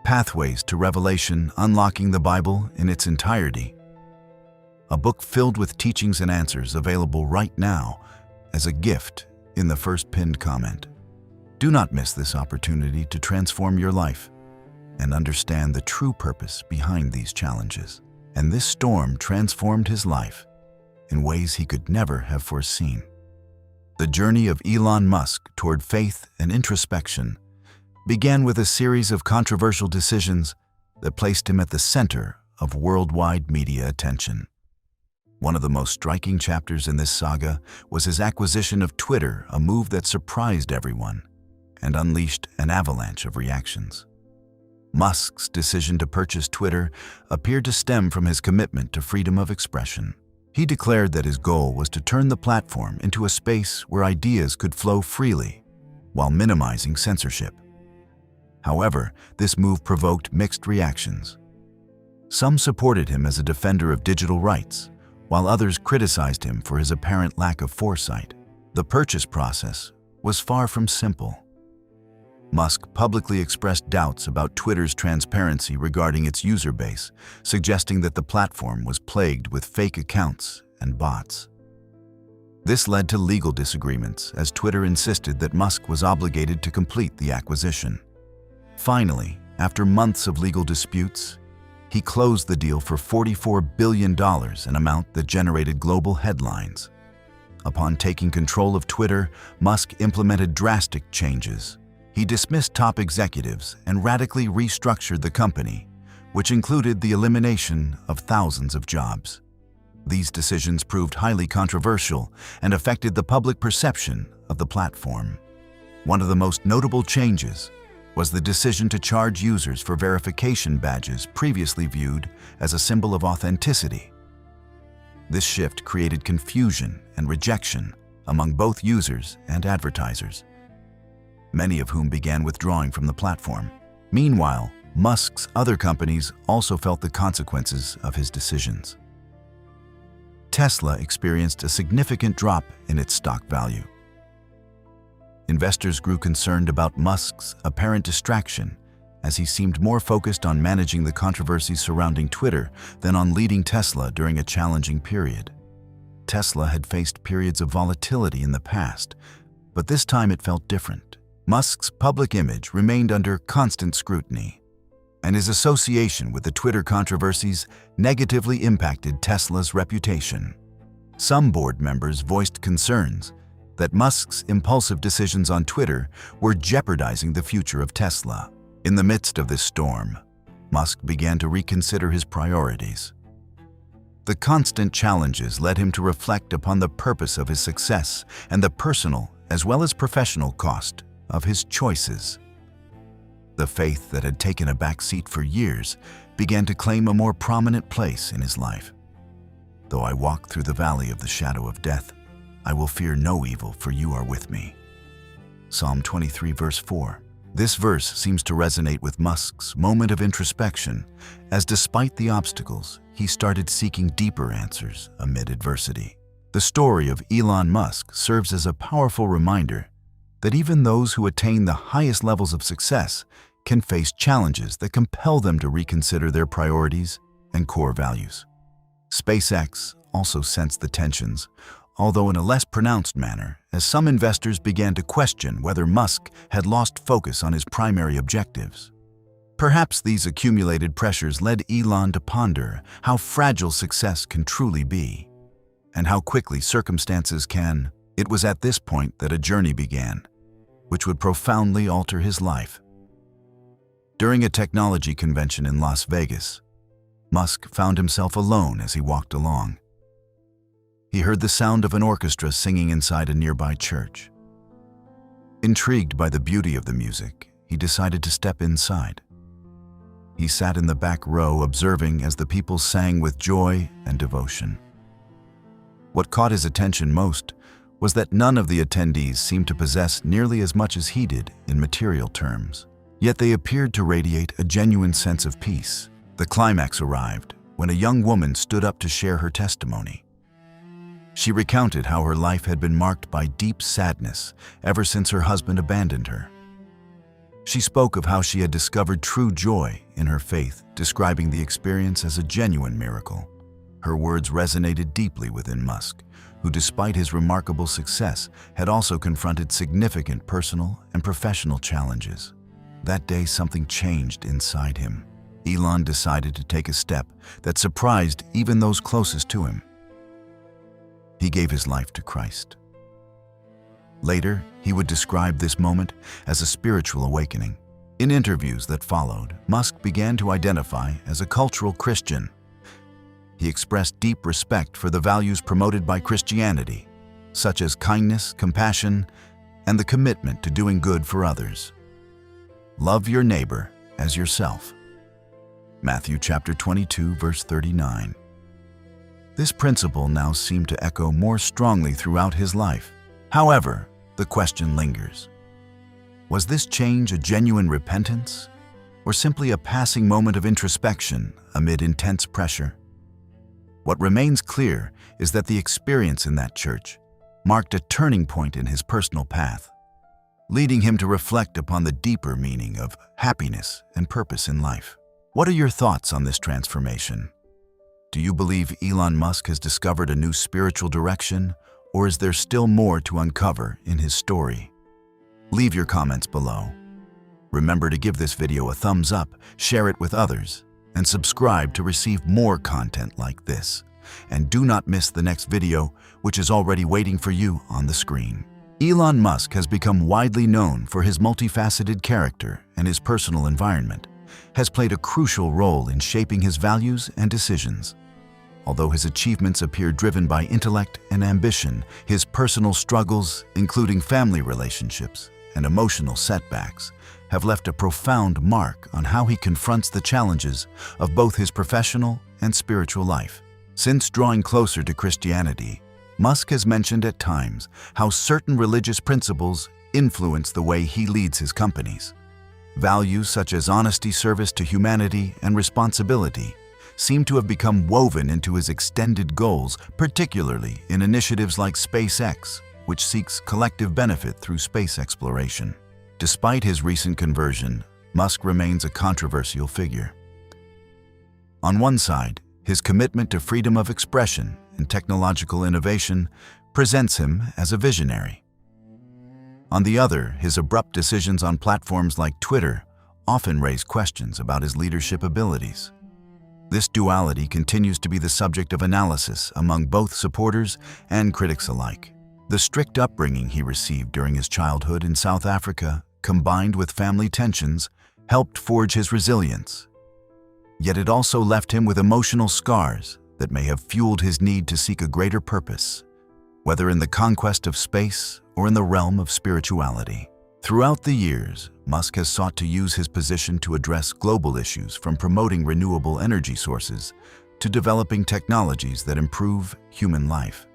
Pathways to Revelation: Unlocking the Bible in its Entirety. A book filled with teachings and answers available right now as a gift in the first pinned comment. Do not miss this opportunity to transform your life and understand the true purpose behind these challenges. And this storm transformed his life in ways he could never have foreseen. The journey of Elon Musk toward faith and introspection began with a series of controversial decisions that placed him at the center of worldwide media attention. One of the most striking chapters in this saga was his acquisition of Twitter, a move that surprised everyone and unleashed an avalanche of reactions. Musk's decision to purchase Twitter appeared to stem from his commitment to freedom of expression. He declared that his goal was to turn the platform into a space where ideas could flow freely while minimizing censorship. However, this move provoked mixed reactions. Some supported him as a defender of digital rights, while others criticized him for his apparent lack of foresight. The purchase process was far from simple. Musk publicly expressed doubts about Twitter's transparency regarding its user base, suggesting that the platform was plagued with fake accounts and bots. This led to legal disagreements, as Twitter insisted that Musk was obligated to complete the acquisition. Finally, after months of legal disputes, he closed the deal for $44 billion, an amount that generated global headlines. Upon taking control of Twitter, Musk implemented drastic changes. He dismissed top executives and radically restructured the company, which included the elimination of thousands of jobs. These decisions proved highly controversial and affected the public perception of the platform. One of the most notable changes was the decision to charge users for verification badges previously viewed as a symbol of authenticity. This shift created confusion and rejection among both users and advertisers, many of whom began withdrawing from the platform. Meanwhile, Musk's other companies also felt the consequences of his decisions. Tesla experienced a significant drop in its stock value. Investors grew concerned about Musk's apparent distraction, as he seemed more focused on managing the controversies surrounding Twitter than on leading Tesla during a challenging period. Tesla had faced periods of volatility in the past, but this time it felt different. Musk's public image remained under constant scrutiny, and his association with the Twitter controversies negatively impacted Tesla's reputation. Some board members voiced concerns that Musk's impulsive decisions on Twitter were jeopardizing the future of Tesla. In the midst of this storm, Musk began to reconsider his priorities. The constant challenges led him to reflect upon the purpose of his success and the personal as well as professional cost of his choices. The faith that had taken a back seat for years began to claim a more prominent place in his life. Though I walk through the valley of the shadow of death, I will fear no evil, for you are with me. Psalm 23, verse 4. This verse seems to resonate with Musk's moment of introspection, as despite the obstacles, he started seeking deeper answers amid adversity. The story of Elon Musk serves as a powerful reminder that even those who attain the highest levels of success can face challenges that compel them to reconsider their priorities and core values. SpaceX also sensed the tensions, although in a less pronounced manner, as some investors began to question whether Musk had lost focus on his primary objectives. Perhaps these accumulated pressures led Elon to ponder how fragile success can truly be, and how quickly circumstances can. It was at this point that a journey began, which would profoundly alter his life. During a technology convention in Las Vegas, Musk found himself alone as he walked along. He heard the sound of an orchestra singing inside a nearby church. Intrigued by the beauty of the music, he decided to step inside. He sat in the back row, observing as the people sang with joy and devotion. What caught his attention most was that none of the attendees seemed to possess nearly as much as he did in material terms. Yet they appeared to radiate a genuine sense of peace. The climax arrived when a young woman stood up to share her testimony. She recounted how her life had been marked by deep sadness ever since her husband abandoned her. She spoke of how she had discovered true joy in her faith, describing the experience as a genuine miracle. Her words resonated deeply within Musk, who, despite his remarkable success, had also confronted significant personal and professional challenges. That day, something changed inside him. Elon decided to take a step that surprised even those closest to him. He gave his life to Christ. Later, he would describe this moment as a spiritual awakening. In interviews that followed, Musk began to identify as a cultural Christian. He expressed deep respect for the values promoted by Christianity, such as kindness, compassion, and the commitment to doing good for others. Love your neighbor as yourself. Matthew chapter 22, verse 39. This principle now seemed to echo more strongly throughout his life. However, the question lingers. Was this change a genuine repentance, or simply a passing moment of introspection amid intense pressure? What remains clear is that the experience in that church marked a turning point in his personal path, leading him to reflect upon the deeper meaning of happiness and purpose in life. What are your thoughts on this transformation? Do you believe Elon Musk has discovered a new spiritual direction, or is there still more to uncover in his story? Leave your comments below. Remember to give this video a thumbs up, share it with others, and subscribe to receive more content like this. And do not miss the next video, which is already waiting for you on the screen. Elon Musk has become widely known for his multifaceted character, and his personal environment has played a crucial role in shaping his values and decisions. Although his achievements appear driven by intellect and ambition, his personal struggles, including family relationships and emotional setbacks, have left a profound mark on how he confronts the challenges of both his professional and spiritual life. Since drawing closer to Christianity, Musk has mentioned at times how certain religious principles influence the way he leads his companies. Values such as honesty, service to humanity, and responsibility seem to have become woven into his extended goals, particularly in initiatives like SpaceX, which seeks collective benefit through space exploration. Despite his recent conversion, Musk remains a controversial figure. On one side, his commitment to freedom of expression and technological innovation presents him as a visionary. On the other, his abrupt decisions on platforms like Twitter often raise questions about his leadership abilities. This duality continues to be the subject of analysis among both supporters and critics alike. The strict upbringing he received during his childhood in South Africa, combined with family tensions, helped forge his resilience. Yet it also left him with emotional scars that may have fueled his need to seek a greater purpose, whether in the conquest of space or in the realm of spirituality. Throughout the years, Musk has sought to use his position to address global issues, from promoting renewable energy sources to developing technologies that improve human life.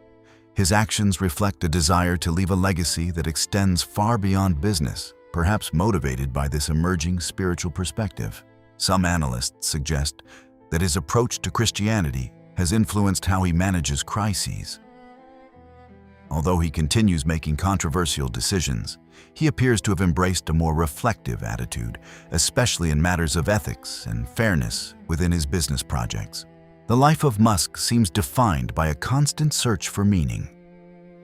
His actions reflect a desire to leave a legacy that extends far beyond business, perhaps motivated by this emerging spiritual perspective. Some analysts suggest that his approach to Christianity has influenced how he manages crises. Although he continues making controversial decisions, he appears to have embraced a more reflective attitude, especially in matters of ethics and fairness within his business projects. The life of Musk seems defined by a constant search for meaning.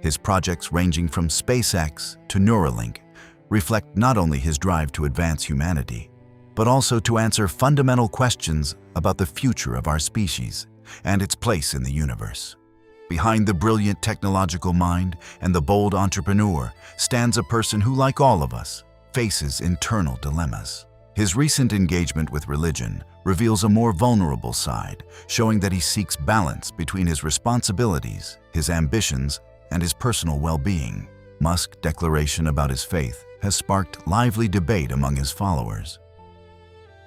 His projects, ranging from SpaceX to Neuralink, reflect not only his drive to advance humanity, but also to answer fundamental questions about the future of our species and its place in the universe. Behind the brilliant technological mind and the bold entrepreneur stands a person who, like all of us, faces internal dilemmas. His recent engagement with religion reveals a more vulnerable side, showing that he seeks balance between his responsibilities, his ambitions, and his personal well-being. Musk's declaration about his faith has sparked lively debate among his followers.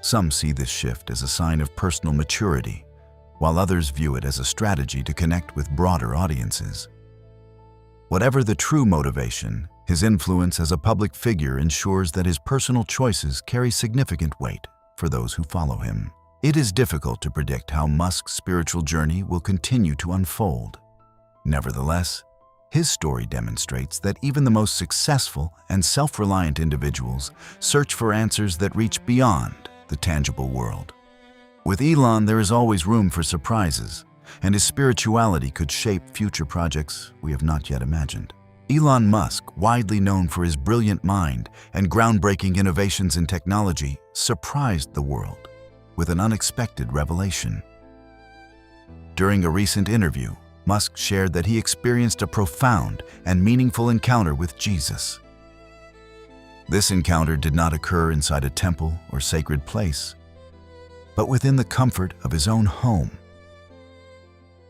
Some see this shift as a sign of personal maturity, while others view it as a strategy to connect with broader audiences. Whatever the true motivation, his influence as a public figure ensures that his personal choices carry significant weight for those who follow him. It is difficult to predict how Musk's spiritual journey will continue to unfold. Nevertheless, his story demonstrates that even the most successful and self-reliant individuals search for answers that reach beyond the tangible world. With Elon, there is always room for surprises, and his spirituality could shape future projects we have not yet imagined. Elon Musk, widely known for his brilliant mind and groundbreaking innovations in technology, surprised the world with an unexpected revelation. During a recent interview, Musk shared that he experienced a profound and meaningful encounter with Jesus. This encounter did not occur inside a temple or sacred place, but within the comfort of his own home.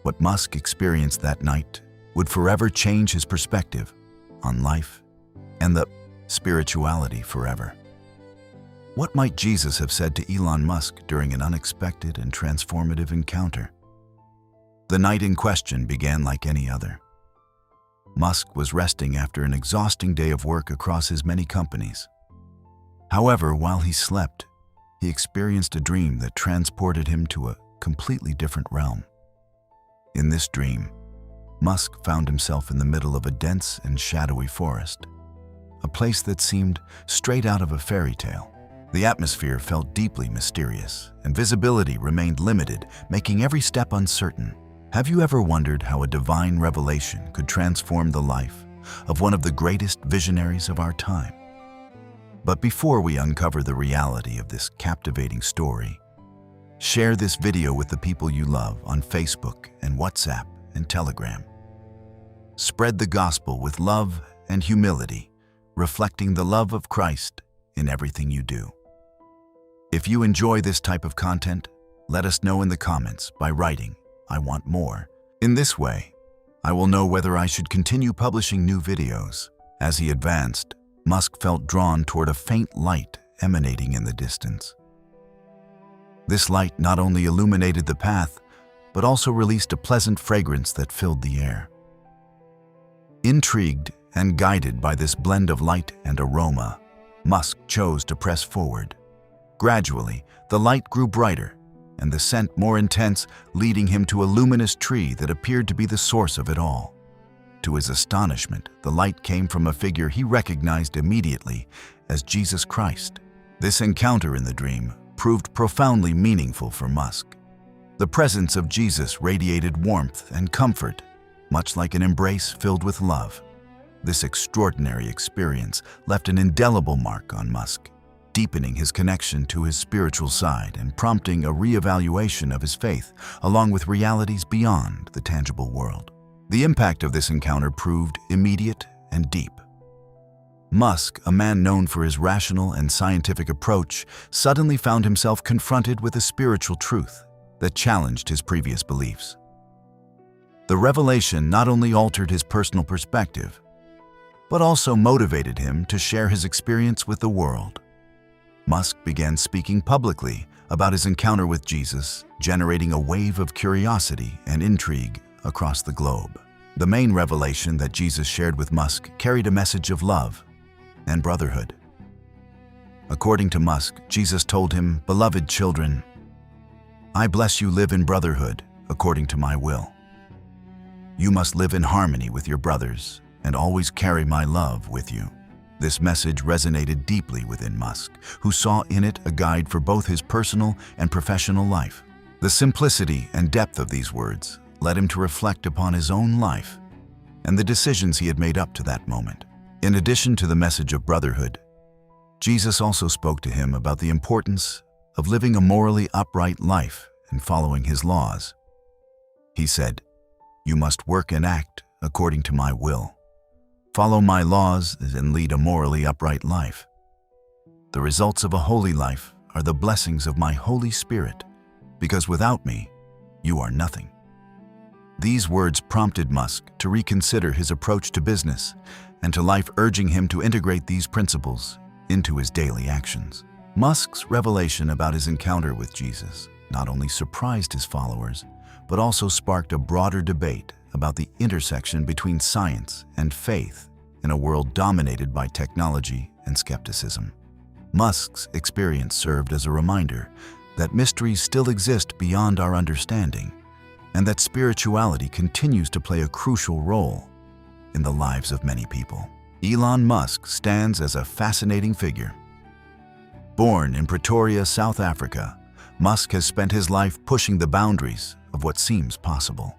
What Musk experienced that night would forever change his perspective on life and the spirituality forever. What might Jesus have said to Elon Musk during an unexpected and transformative encounter? The night in question began like any other. Musk was resting after an exhausting day of work across his many companies. However, while he slept, he experienced a dream that transported him to a completely different realm. In this dream, Musk found himself in the middle of a dense and shadowy forest, a place that seemed straight out of a fairy tale. The atmosphere felt deeply mysterious, and visibility remained limited, making every step uncertain. Have you ever wondered how a divine revelation could transform the life of one of the greatest visionaries of our time? But before we uncover the reality of this captivating story, share this video with the people you love on Facebook and WhatsApp and Telegram. Spread the gospel with love and humility, reflecting the love of Christ in everything you do. If you enjoy this type of content, let us know in the comments by writing, "I want more." In this way, I will know whether I should continue publishing new videos. As he advanced, Musk felt drawn toward a faint light emanating in the distance. This light not only illuminated the path, but also released a pleasant fragrance that filled the air. Intrigued and guided by this blend of light and aroma, Musk chose to press forward. Gradually, the light grew brighter and the scent more intense, leading him to a luminous tree that appeared to be the source of it all. To his astonishment, the light came from a figure he recognized immediately as Jesus Christ. This encounter in the dream proved profoundly meaningful for Musk. The presence of Jesus radiated warmth and comfort, much like an embrace filled with love. This extraordinary experience left an indelible mark on Musk, deepening his connection to his spiritual side and prompting a reevaluation of his faith, along with realities beyond the tangible world. The impact of this encounter proved immediate and deep. Musk, a man known for his rational and scientific approach, suddenly found himself confronted with a spiritual truth that challenged his previous beliefs. The revelation not only altered his personal perspective, but also motivated him to share his experience with the world. Musk began speaking publicly about his encounter with Jesus, generating a wave of curiosity and intrigue across the globe. The main revelation that Jesus shared with Musk carried a message of love and brotherhood. According to Musk, Jesus told him, "Beloved children, I bless you live in brotherhood according to my will. You must live in harmony with your brothers and always carry my love with you." This message resonated deeply within Musk, who saw in it a guide for both his personal and professional life. The simplicity and depth of these words led him to reflect upon his own life and the decisions he had made up to that moment. In addition to the message of brotherhood, Jesus also spoke to him about the importance of living a morally upright life and following his laws. He said, "You must work and act according to my will. Follow my laws and lead a morally upright life. The results of a holy life are the blessings of my Holy Spirit, because without me, you are nothing." These words prompted Musk to reconsider his approach to business and to life, urging him to integrate these principles into his daily actions. Musk's revelation about his encounter with Jesus not only surprised his followers, but also sparked a broader debate about the intersection between science and faith in a world dominated by technology and skepticism. Musk's experience served as a reminder that mysteries still exist beyond our understanding, and that spirituality continues to play a crucial role in the lives of many people. Elon Musk stands as a fascinating figure. Born in Pretoria, South Africa, Musk has spent his life pushing the boundaries of what seems possible.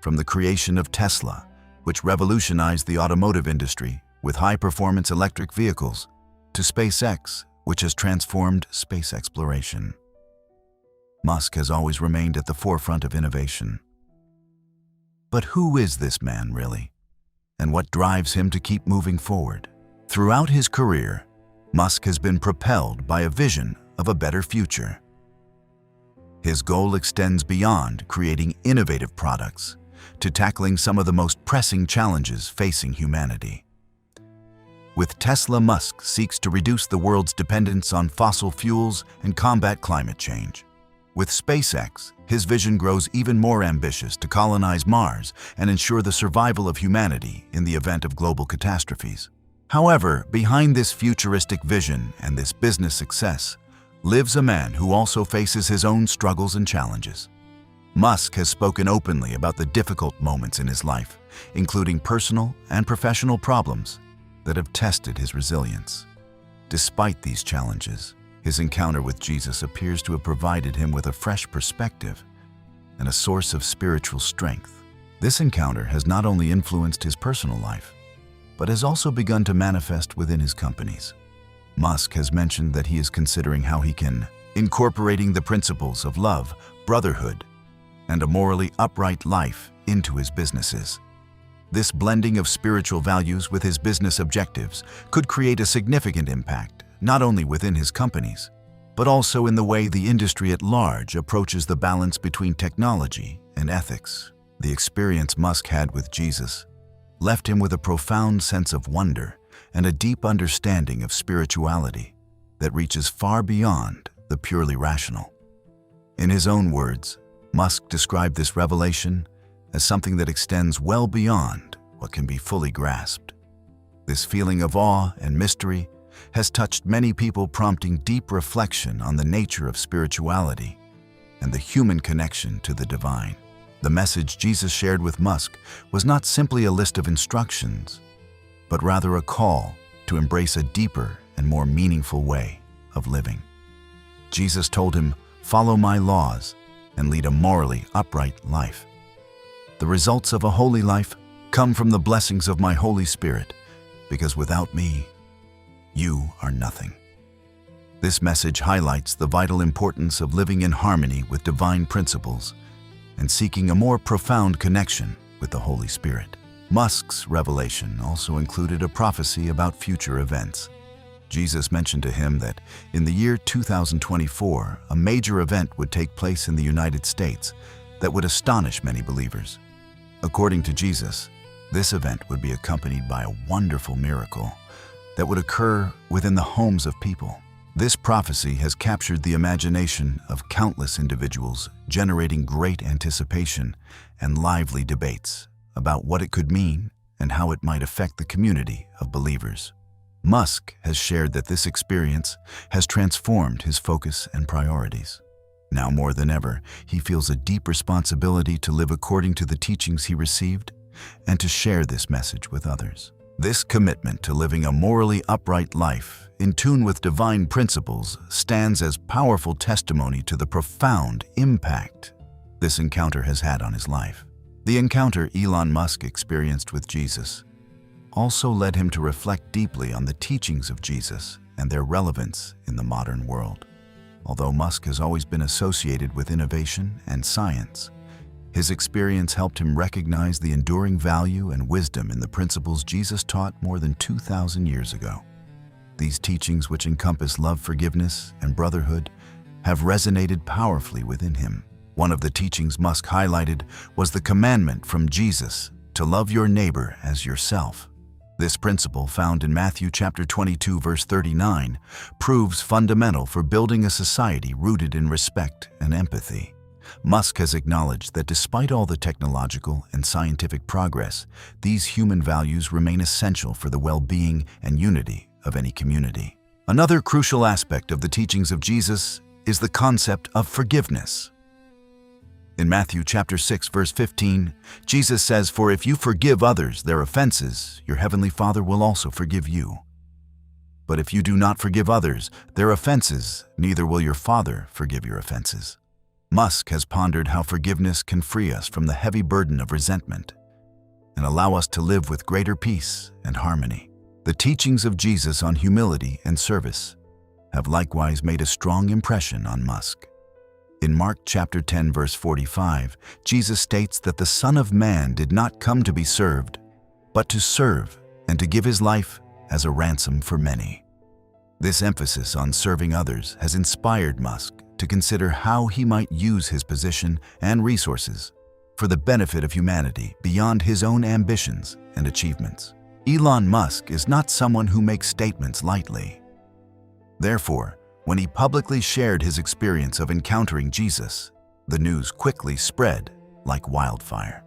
From the creation of Tesla, which revolutionized the automotive industry with high-performance electric vehicles, to SpaceX, which has transformed space exploration, Musk has always remained at the forefront of innovation. But who is this man really? And what drives him to keep moving forward? Throughout his career, Musk has been propelled by a vision of a better future. His goal extends beyond creating innovative products to tackling some of the most pressing challenges facing humanity. With Tesla, Musk seeks to reduce the world's dependence on fossil fuels and combat climate change. With SpaceX, his vision grows even more ambitious to colonize Mars and ensure the survival of humanity in the event of global catastrophes. However, behind this futuristic vision and this business success lives a man who also faces his own struggles and challenges. Musk has spoken openly about the difficult moments in his life, including personal and professional problems that have tested his resilience. Despite these challenges, his encounter with Jesus appears to have provided him with a fresh perspective and a source of spiritual strength. This encounter has not only influenced his personal life, but has also begun to manifest within his companies. Musk has mentioned that he is considering how he can incorporating the principles of love, brotherhood, and a morally upright life into his businesses. This blending of spiritual values with his business objectives could create a significant impact, not only within his companies, but also in the way the industry at large approaches the balance between technology and ethics. The experience Musk had with Jesus left him with a profound sense of wonder and a deep understanding of spirituality that reaches far beyond the purely rational. In his own words, Musk described this revelation as something that extends well beyond what can be fully grasped. This feeling of awe and mystery has touched many people, prompting deep reflection on the nature of spirituality and the human connection to the divine. The message Jesus shared with Musk was not simply a list of instructions, but rather a call to embrace a deeper and more meaningful way of living. Jesus told him, "Follow my laws and lead a morally upright life. The results of a holy life come from the blessings of my Holy Spirit, because without me, you are nothing." This message highlights the vital importance of living in harmony with divine principles and seeking a more profound connection with the Holy Spirit. Musk's revelation also included a prophecy about future events. Jesus mentioned to him that in the year 2024, a major event would take place in the United States that would astonish many believers. According to Jesus, this event would be accompanied by a wonderful miracle that would occur within the homes of people. This prophecy has captured the imagination of countless individuals, generating great anticipation and lively debates about what it could mean and how it might affect the community of believers. Musk has shared that this experience has transformed his focus and priorities. Now more than ever, he feels a deep responsibility to live according to the teachings he received and to share this message with others. This commitment to living a morally upright life in tune with divine principles stands as powerful testimony to the profound impact this encounter has had on his life. The encounter Elon Musk experienced with Jesus also led him to reflect deeply on the teachings of Jesus and their relevance in the modern world. Although Musk has always been associated with innovation and science, his experience helped him recognize the enduring value and wisdom in the principles Jesus taught more than 2,000 years ago. These teachings, which encompass love, forgiveness, and brotherhood, have resonated powerfully within him. One of the teachings Musk highlighted was the commandment from Jesus to love your neighbor as yourself. This principle, found in Matthew chapter 22, verse 39, proves fundamental for building a society rooted in respect and empathy. Musk has acknowledged that despite all the technological and scientific progress, these human values remain essential for the well-being and unity of any community. Another crucial aspect of the teachings of Jesus is the concept of forgiveness. In Matthew chapter 6, verse 15, Jesus says, "For if you forgive others their offenses, your heavenly Father will also forgive you. But if you do not forgive others their offenses, neither will your Father forgive your offenses." Musk has pondered how forgiveness can free us from the heavy burden of resentment and allow us to live with greater peace and harmony. The teachings of Jesus on humility and service have likewise made a strong impression on Musk. In Mark chapter 10, verse 45, Jesus states that the Son of Man did not come to be served, but to serve and to give his life as a ransom for many. This emphasis on serving others has inspired Musk to consider how he might use his position and resources for the benefit of humanity beyond his own ambitions and achievements. Elon Musk is not someone who makes statements lightly. Therefore, when he publicly shared his experience of encountering Jesus, the news quickly spread like wildfire.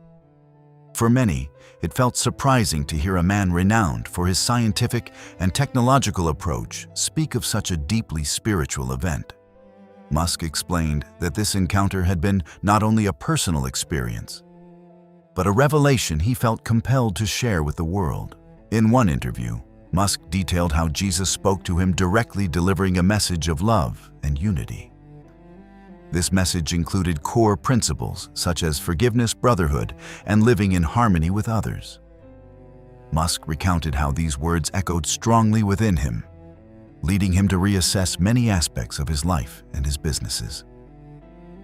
For many, it felt surprising to hear a man renowned for his scientific and technological approach speak of such a deeply spiritual event. Musk explained that this encounter had been not only a personal experience, but a revelation he felt compelled to share with the world. In one interview, Musk detailed how Jesus spoke to him directly, delivering a message of love and unity. This message included core principles such as forgiveness, brotherhood, and living in harmony with others. Musk recounted how these words echoed strongly within him, leading him to reassess many aspects of his life and his businesses.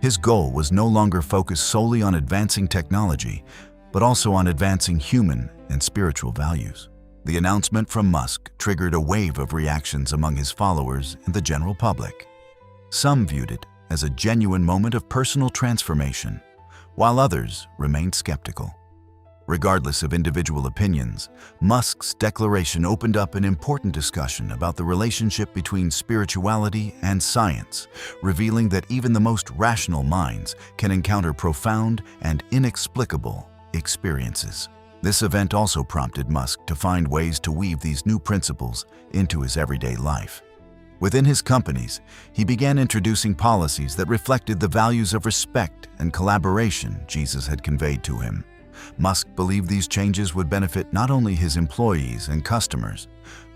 His goal was no longer focused solely on advancing technology, but also on advancing human and spiritual values. The announcement from Musk triggered a wave of reactions among his followers and the general public. Some viewed it as a genuine moment of personal transformation, while others remained skeptical. Regardless of individual opinions, Musk's declaration opened up an important discussion about the relationship between spirituality and science, revealing that even the most rational minds can encounter profound and inexplicable experiences. This event also prompted Musk to find ways to weave these new principles into his everyday life. Within his companies, he began introducing policies that reflected the values of respect and collaboration Jesus had conveyed to him. Musk believed these changes would benefit not only his employees and customers,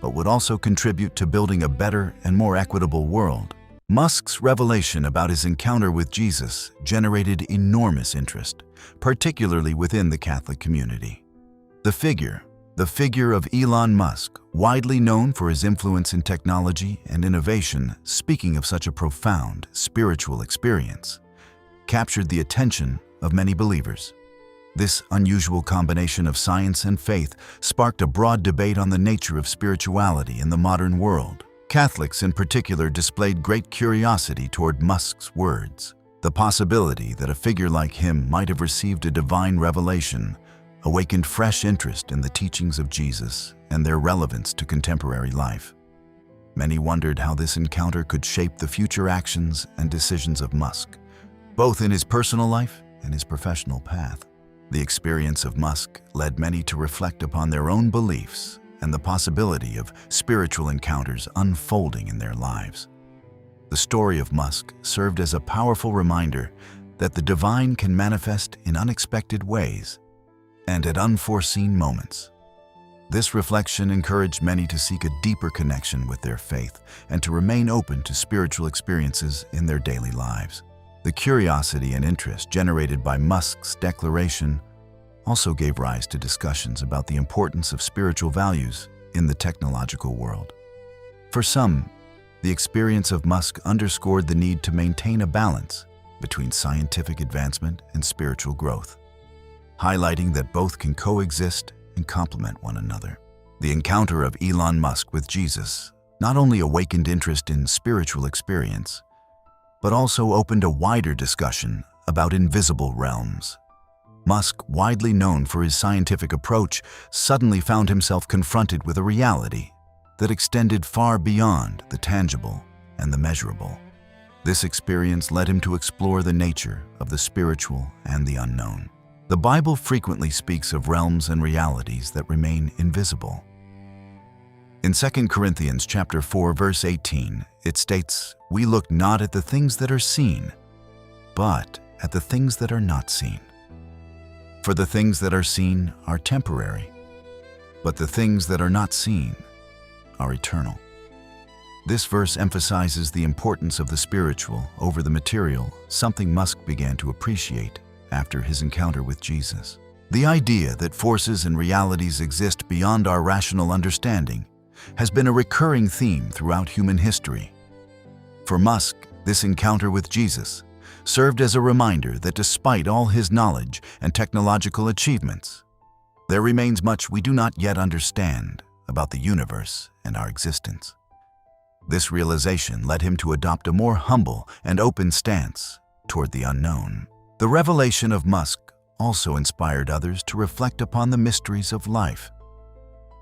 but would also contribute to building a better and more equitable world. Musk's revelation about his encounter with Jesus generated enormous interest, particularly within the Catholic community. The figure of Elon Musk, widely known for his influence in technology and innovation, speaking of such a profound spiritual experience, captured the attention of many believers. This unusual combination of science and faith sparked a broad debate on the nature of spirituality in the modern world. Catholics in particular displayed great curiosity toward Musk's words. The possibility that a figure like him might have received a divine revelation awakened fresh interest in the teachings of Jesus and their relevance to contemporary life. Many wondered how this encounter could shape the future actions and decisions of Musk, both in his personal life and his professional path. The experience of Musk led many to reflect upon their own beliefs and the possibility of spiritual encounters unfolding in their lives. The story of Musk served as a powerful reminder that the divine can manifest in unexpected ways and at unforeseen moments. This reflection encouraged many to seek a deeper connection with their faith and to remain open to spiritual experiences in their daily lives. The curiosity and interest generated by Musk's declaration also gave rise to discussions about the importance of spiritual values in the technological world. For some, the experience of Musk underscored the need to maintain a balance between scientific advancement and spiritual growth, highlighting that both can coexist and complement one another. The encounter of Elon Musk with Jesus not only awakened interest in spiritual experience, but also opened a wider discussion about invisible realms. Musk, widely known for his scientific approach, suddenly found himself confronted with a reality that extended far beyond the tangible and the measurable. This experience led him to explore the nature of the spiritual and the unknown. The Bible frequently speaks of realms and realities that remain invisible. In 2 Corinthians chapter 4, verse 18, it states, "We look not at the things that are seen, but at the things that are not seen. For the things that are seen are temporary, but the things that are not seen are eternal." This verse emphasizes the importance of the spiritual over the material, something Musk began to appreciate after his encounter with Jesus. The idea that forces and realities exist beyond our rational understanding has been a recurring theme throughout human history. For Musk, this encounter with Jesus served as a reminder that despite all his knowledge and technological achievements, there remains much we do not yet understand about the universe and our existence. This realization led him to adopt a more humble and open stance toward the unknown. The revelation of Musk also inspired others to reflect upon the mysteries of life.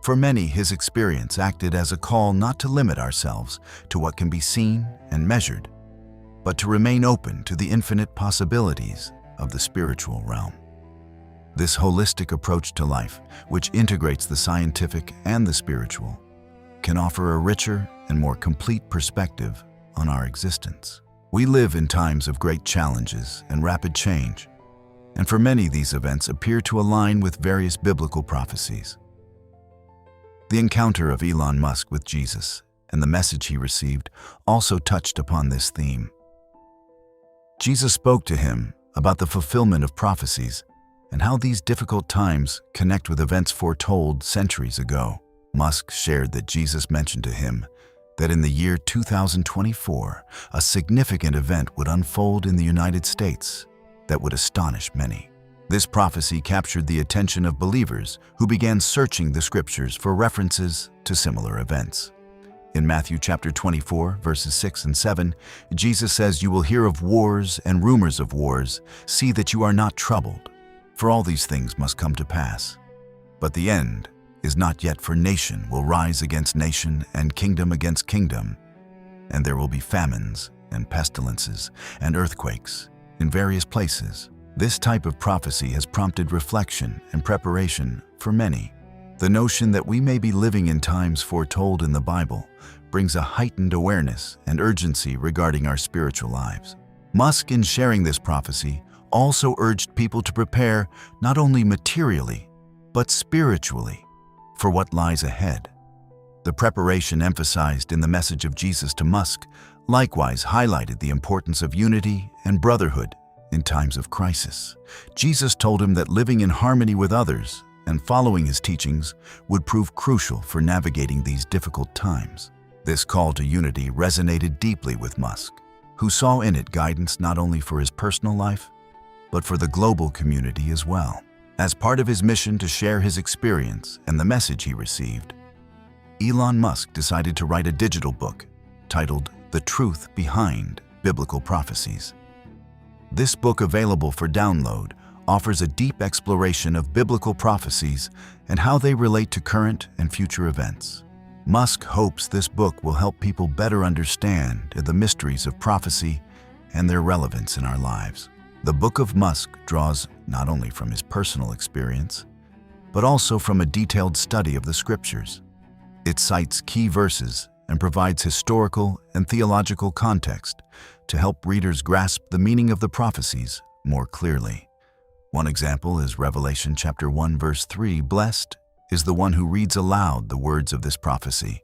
For many, his experience acted as a call not to limit ourselves to what can be seen and measured, but to remain open to the infinite possibilities of the spiritual realm. This holistic approach to life, which integrates the scientific and the spiritual, can offer a richer and more complete perspective on our existence. We live in times of great challenges and rapid change, and for many these events appear to align with various biblical prophecies. The encounter of Elon Musk with Jesus and the message he received also touched upon this theme. Jesus spoke to him about the fulfillment of prophecies and how these difficult times connect with events foretold centuries ago. Musk shared that Jesus mentioned to him that in the year 2024, a significant event would unfold in the United States that would astonish many. This prophecy captured the attention of believers who began searching the scriptures for references to similar events. In Matthew chapter 24, verses 6 and 7, Jesus says, "You will hear of wars and rumors of wars. See that you are not troubled, For all these things must come to pass. But the end is not yet, for nation will rise against nation and kingdom against kingdom, and there will be famines and pestilences and earthquakes in various places. This type of prophecy has prompted reflection and preparation for many. The notion that we may be living in times foretold in the Bible brings a heightened awareness and urgency regarding our spiritual lives. Musk, in sharing this prophecy, also urged people to prepare not only materially, but spiritually for what lies ahead. The preparation emphasized in the message of Jesus to Musk likewise highlighted the importance of unity and brotherhood in times of crisis. Jesus told him that living in harmony with others and following his teachings would prove crucial for navigating these difficult times. This call to unity resonated deeply with Musk, who saw in it guidance not only for his personal life, but for the global community as well. As part of his mission to share his experience and the message he received, Elon Musk decided to write a digital book titled The Truth Behind Biblical Prophecies. This book, available for download, offers a deep exploration of biblical prophecies and how they relate to current and future events. Musk hopes this book will help people better understand the mysteries of prophecy and their relevance in our lives. The Book of Musk draws not only from his personal experience, but also from a detailed study of the scriptures. It cites key verses and provides historical and theological context to help readers grasp the meaning of the prophecies more clearly. One example is Revelation chapter 1 verse 3. Blessed is the one who reads aloud the words of this prophecy,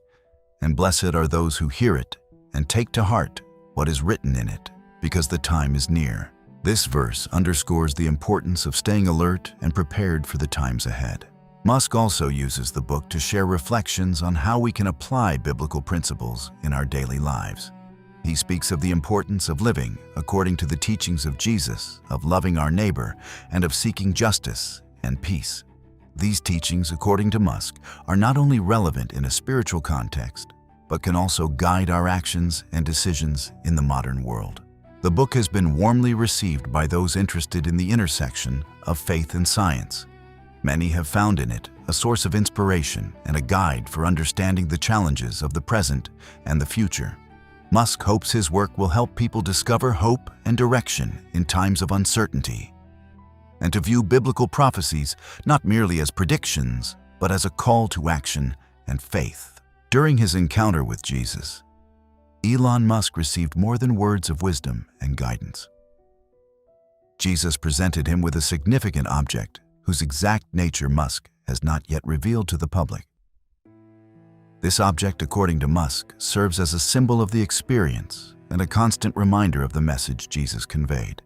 and blessed are those who hear it and take to heart what is written in it, because the time is near. This verse underscores the importance of staying alert and prepared for the times ahead. Musk also uses the book to share reflections on how we can apply biblical principles in our daily lives. He speaks of the importance of living according to the teachings of Jesus, of loving our neighbor, and of seeking justice and peace. These teachings, according to Musk, are not only relevant in a spiritual context, but can also guide our actions and decisions in the modern world. The book has been warmly received by those interested in the intersection of faith and science. Many have found in it a source of inspiration and a guide for understanding the challenges of the present and the future. Musk hopes his work will help people discover hope and direction in times of uncertainty, and to view biblical prophecies not merely as predictions, but as a call to action and faith. During his encounter with Jesus, Elon Musk received more than words of wisdom and guidance. Jesus presented him with a significant object whose exact nature Musk has not yet revealed to the public. This object, according to Musk, serves as a symbol of the experience and a constant reminder of the message Jesus conveyed.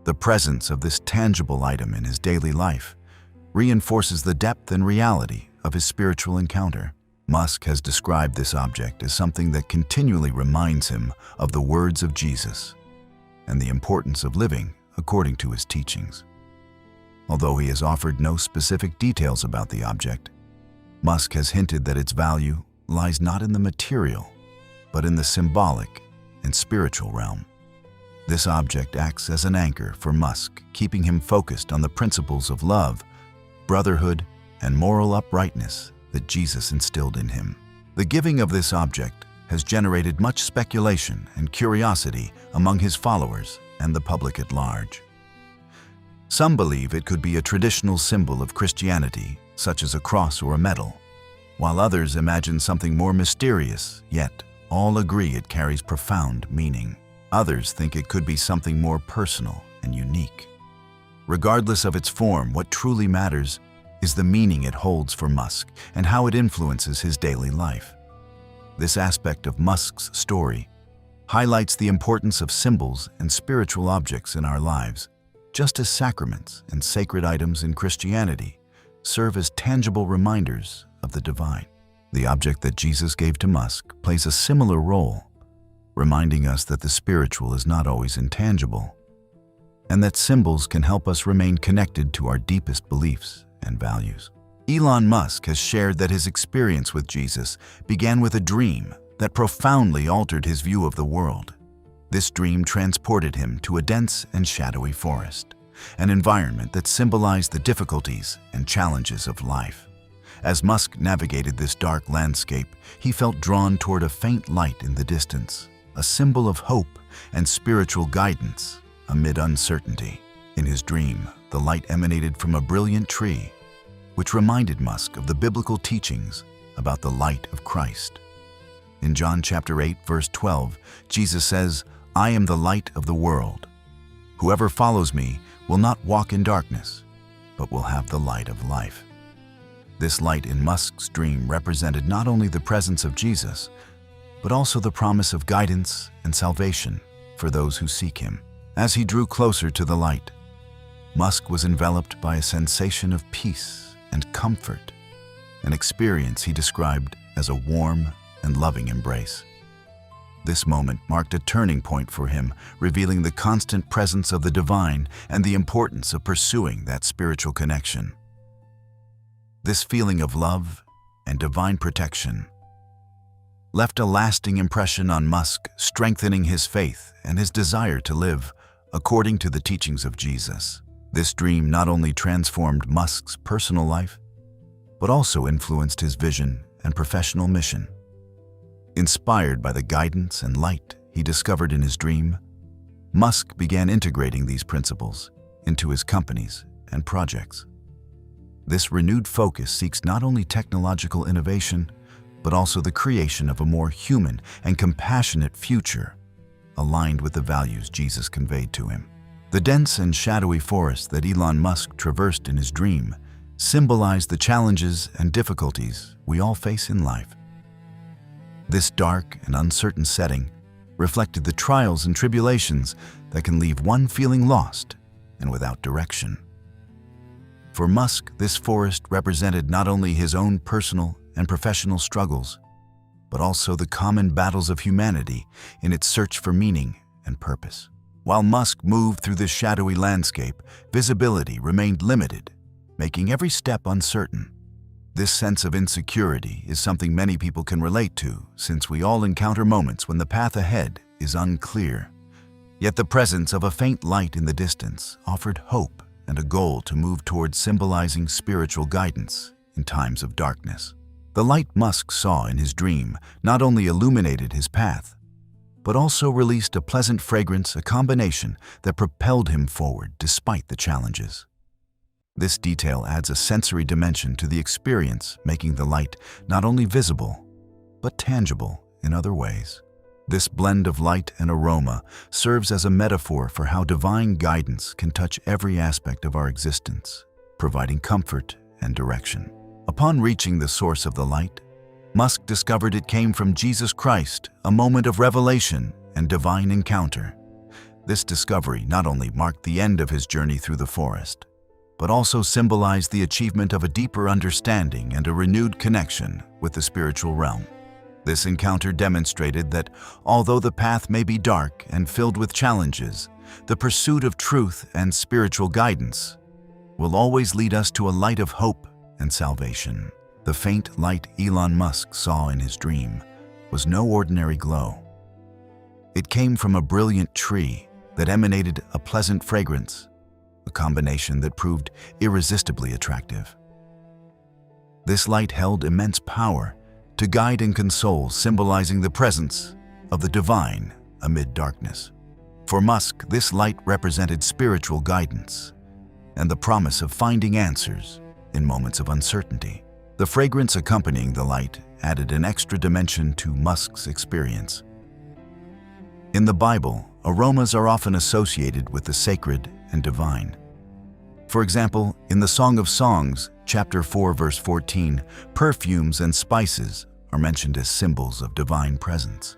The presence of this tangible item in his daily life reinforces the depth and reality of his spiritual encounter. Musk has described this object as something that continually reminds him of the words of Jesus and the importance of living according to his teachings. Although he has offered no specific details about the object, Musk has hinted that its value lies not in the material, but in the symbolic and spiritual realm. This object acts as an anchor for Musk, keeping him focused on the principles of love, brotherhood, and moral uprightness that Jesus instilled in him. The giving of this object has generated much speculation and curiosity among his followers and the public at large. Some believe it could be a traditional symbol of Christianity, such as a cross or a medal, while others imagine something more mysterious, yet all agree it carries profound meaning. Others think it could be something more personal and unique. Regardless of its form, what truly matters is the meaning it holds for Musk and how it influences his daily life. This aspect of Musk's story highlights the importance of symbols and spiritual objects in our lives, just as sacraments and sacred items in Christianity serve as tangible reminders of the divine. The object that Jesus gave to Musk plays a similar role, reminding us that the spiritual is not always intangible, and that symbols can help us remain connected to our deepest beliefs and values. Elon Musk has shared that his experience with Jesus began with a dream that profoundly altered his view of the world. This dream transported him to a dense and shadowy forest. an environment that symbolized the difficulties and challenges of life. As Musk navigated this dark landscape, he felt drawn toward a faint light in the distance, a symbol of hope and spiritual guidance amid uncertainty. In his dream, the light emanated from a brilliant tree, which reminded Musk of the biblical teachings about the light of Christ. In John chapter 8, verse 12, Jesus says, "I am the light of the world. Whoever follows me will not walk in darkness, but will have the light of life." This light in Musk's dream represented not only the presence of Jesus, but also the promise of guidance and salvation for those who seek him. As he drew closer to the light, Musk was enveloped by a sensation of peace and comfort, an experience he described as a warm and loving embrace. This moment marked a turning point for him, revealing the constant presence of the divine and the importance of pursuing that spiritual connection. This feeling of love and divine protection left a lasting impression on Musk, strengthening his faith and his desire to live according to the teachings of Jesus. This dream not only transformed Musk's personal life, but also influenced his vision and professional mission. Inspired by the guidance and light he discovered in his dream, Musk began integrating these principles into his companies and projects. This renewed focus seeks not only technological innovation, but also the creation of a more human and compassionate future aligned with the values Jesus conveyed to him. The dense and shadowy forest that Elon Musk traversed in his dream symbolized the challenges and difficulties we all face in life. This dark and uncertain setting reflected the trials and tribulations that can leave one feeling lost and without direction. For Musk, this forest represented not only his own personal and professional struggles, but also the common battles of humanity in its search for meaning and purpose. While Musk moved through this shadowy landscape, visibility remained limited, making every step uncertain. This sense of insecurity is something many people can relate to, since we all encounter moments when the path ahead is unclear. Yet the presence of a faint light in the distance offered hope and a goal to move towards, symbolizing spiritual guidance in times of darkness. The light Musk saw in his dream not only illuminated his path, but also released a pleasant fragrance, a combination that propelled him forward despite the challenges. This detail adds a sensory dimension to the experience, making the light not only visible, but tangible in other ways. This blend of light and aroma serves as a metaphor for how divine guidance can touch every aspect of our existence, providing comfort and direction. Upon reaching the source of the light, Musk discovered it came from Jesus Christ, a moment of revelation and divine encounter. This discovery not only marked the end of his journey through the forest, but also symbolized the achievement of a deeper understanding and a renewed connection with the spiritual realm. This encounter demonstrated that although the path may be dark and filled with challenges, the pursuit of truth and spiritual guidance will always lead us to a light of hope and salvation. The faint light Elon Musk saw in his dream was no ordinary glow. It came from a brilliant tree that emanated a pleasant fragrance, a combination that proved irresistibly attractive. This light held immense power to guide and console, symbolizing the presence of the divine amid darkness. For Musk, this light represented spiritual guidance and the promise of finding answers in moments of uncertainty. The fragrance accompanying the light added an extra dimension to Musk's experience. In the Bible, aromas are often associated with the sacred and divine. For example, in the Song of Songs, chapter 4, verse 14, perfumes and spices are mentioned as symbols of divine presence.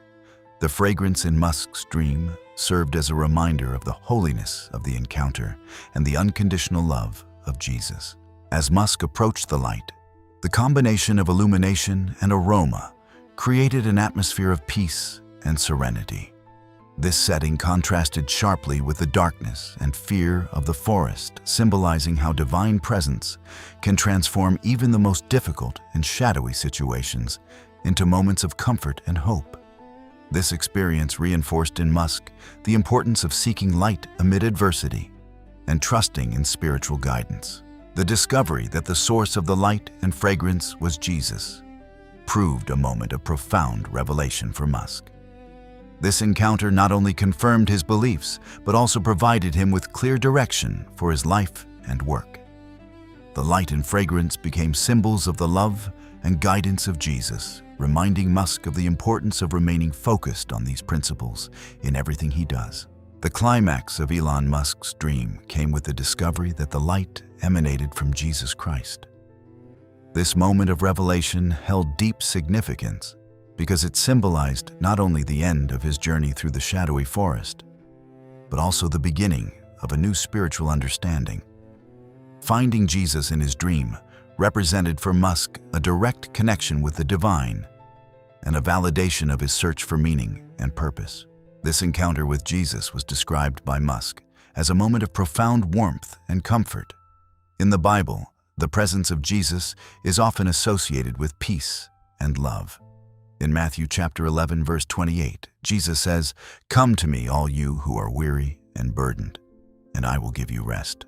The fragrance in Musk's dream served as a reminder of the holiness of the encounter and the unconditional love of Jesus. As Musk approached the light, the combination of illumination and aroma created an atmosphere of peace and serenity. This setting contrasted sharply with the darkness and fear of the forest, symbolizing how divine presence can transform even the most difficult and shadowy situations into moments of comfort and hope. This experience reinforced in Musk the importance of seeking light amid adversity, and trusting in spiritual guidance. The discovery that the source of the light and fragrance was Jesus proved a moment of profound revelation for Musk. This encounter not only confirmed his beliefs, but also provided him with clear direction for his life and work. The light and fragrance became symbols of the love and guidance of Jesus, reminding Musk of the importance of remaining focused on these principles in everything he does. The climax of Elon Musk's dream came with the discovery that the light emanated from Jesus Christ. This moment of revelation held deep significance because it symbolized not only the end of his journey through the shadowy forest, but also the beginning of a new spiritual understanding. Finding Jesus in his dream represented for Musk a direct connection with the divine and a validation of his search for meaning and purpose. This encounter with Jesus was described by Musk as a moment of profound warmth and comfort. In the Bible, the presence of Jesus is often associated with peace and love. In Matthew chapter 11, verse 28, Jesus says, "Come to me, all you who are weary and burdened, and I will give you rest."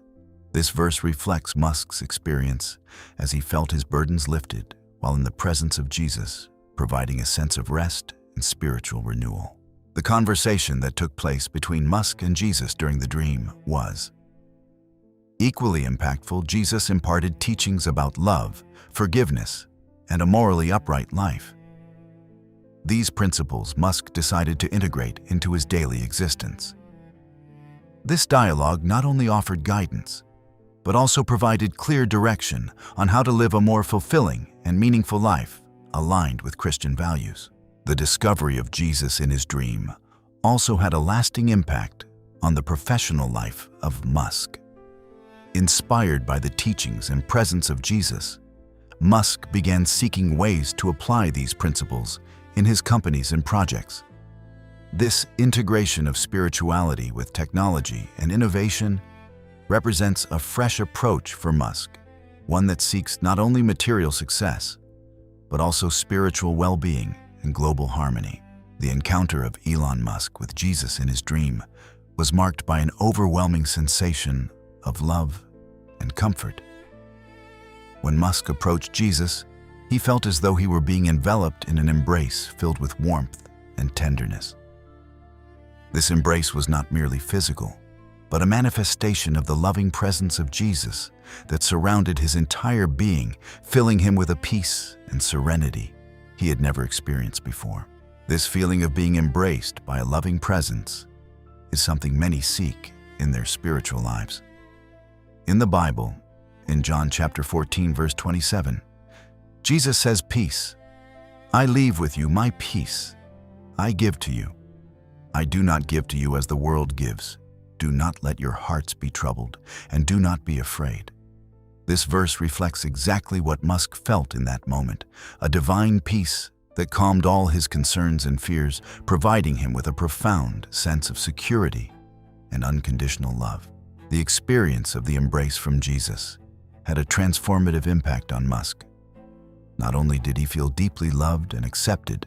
This verse reflects Musk's experience as he felt his burdens lifted while in the presence of Jesus, providing a sense of rest and spiritual renewal. The conversation that took place between Musk and Jesus during the dream was equally impactful. Jesus imparted teachings about love, forgiveness, and a morally upright life. These principles Musk decided to integrate into his daily existence. This dialogue not only offered guidance, but also provided clear direction on how to live a more fulfilling and meaningful life aligned with Christian values. The discovery of Jesus in his dream also had a lasting impact on the professional life of Musk. Inspired by the teachings and presence of Jesus, Musk began seeking ways to apply these principles in his companies and projects. This integration of spirituality with technology and innovation represents a fresh approach for Musk, one that seeks not only material success, but also spiritual well-being and global harmony. The encounter of Elon Musk with Jesus in his dream was marked by an overwhelming sensation of love and comfort. When Musk approached Jesus, he felt as though he were being enveloped in an embrace filled with warmth and tenderness. This embrace was not merely physical, but a manifestation of the loving presence of Jesus that surrounded his entire being, filling him with a peace and serenity he had never experienced before. This feeling of being embraced by a loving presence is something many seek in their spiritual lives. In the Bible, in John chapter 14, verse 27, Jesus says, "Peace, I leave with you, my peace I give to you. I do not give to you as the world gives. Do not let your hearts be troubled, and do not be afraid." This verse reflects exactly what Musk felt in that moment, a divine peace that calmed all his concerns and fears, providing him with a profound sense of security and unconditional love. The experience of the embrace from Jesus had a transformative impact on Musk. Not only did he feel deeply loved and accepted,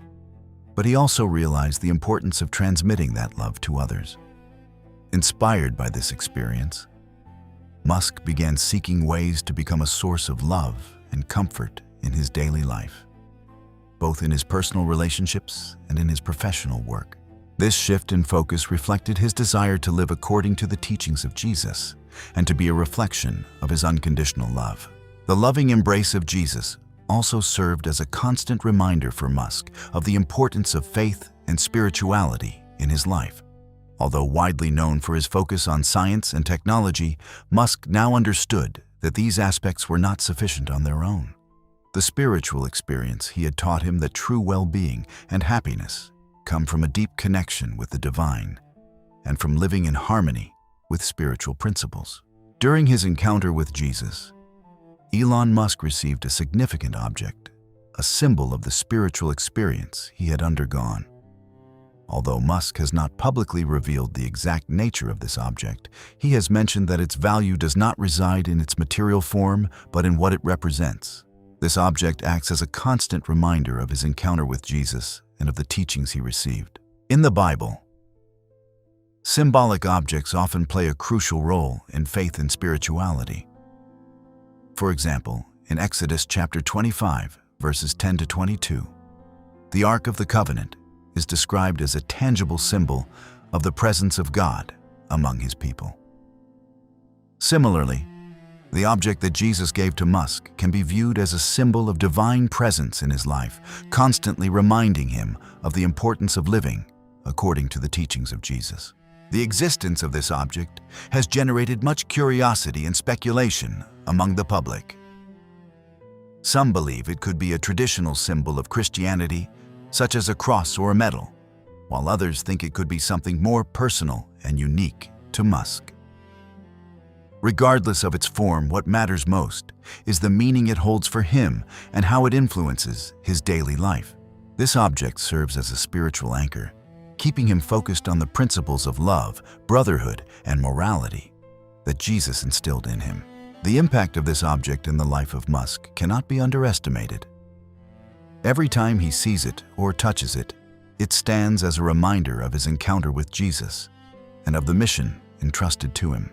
but he also realized the importance of transmitting that love to others. Inspired by this experience, Musk began seeking ways to become a source of love and comfort in his daily life, both in his personal relationships and in his professional work. This shift in focus reflected his desire to live according to the teachings of Jesus and to be a reflection of his unconditional love. The loving embrace of Jesus also served as a constant reminder for Musk of the importance of faith and spirituality in his life. Although widely known for his focus on science and technology, Musk now understood that these aspects were not sufficient on their own. The spiritual experience he had taught him that true well-being and happiness come from a deep connection with the divine and from living in harmony with spiritual principles. During his encounter with Jesus, Elon Musk received a significant object, a symbol of the spiritual experience he had undergone. Although Musk has not publicly revealed the exact nature of this object, he has mentioned that its value does not reside in its material form, but in what it represents. This object acts as a constant reminder of his encounter with Jesus and of the teachings he received. In the Bible, Symbolic objects often play a crucial role in faith and spirituality. For example, in Exodus chapter 25, verses 10 to 22, the Ark of the Covenant is described as a tangible symbol of the presence of God among his people. Similarly, the object that Jesus gave to Musk can be viewed as a symbol of divine presence in his life, constantly reminding him of the importance of living according to the teachings of Jesus. The existence of this object has generated much curiosity and speculation among the public. Some believe it could be a traditional symbol of Christianity, such as a cross or a medal, while others think it could be something more personal and unique to Musk. Regardless of its form, what matters most is the meaning it holds for him and how it influences his daily life. This object serves as a spiritual anchor, keeping him focused on the principles of love, brotherhood, and morality that Jesus instilled in him. The impact of this object in the life of Musk cannot be underestimated. Every time he sees it or touches it, it stands as a reminder of his encounter with Jesus and of the mission entrusted to him.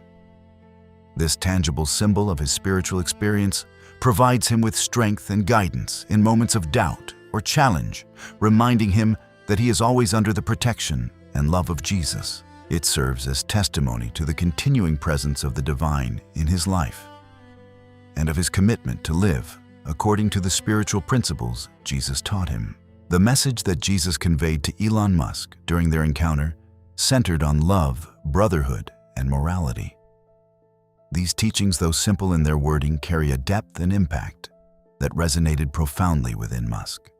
This tangible symbol of his spiritual experience provides him with strength and guidance in moments of doubt or challenge, reminding him that he is always under the protection and love of Jesus. It serves as testimony to the continuing presence of the divine in his life and of his commitment to live according to the spiritual principles Jesus taught him. The message that Jesus conveyed to Elon Musk during their encounter centered on love, brotherhood, and morality. These teachings, though simple in their wording, carry a depth and impact that resonated profoundly within Musk.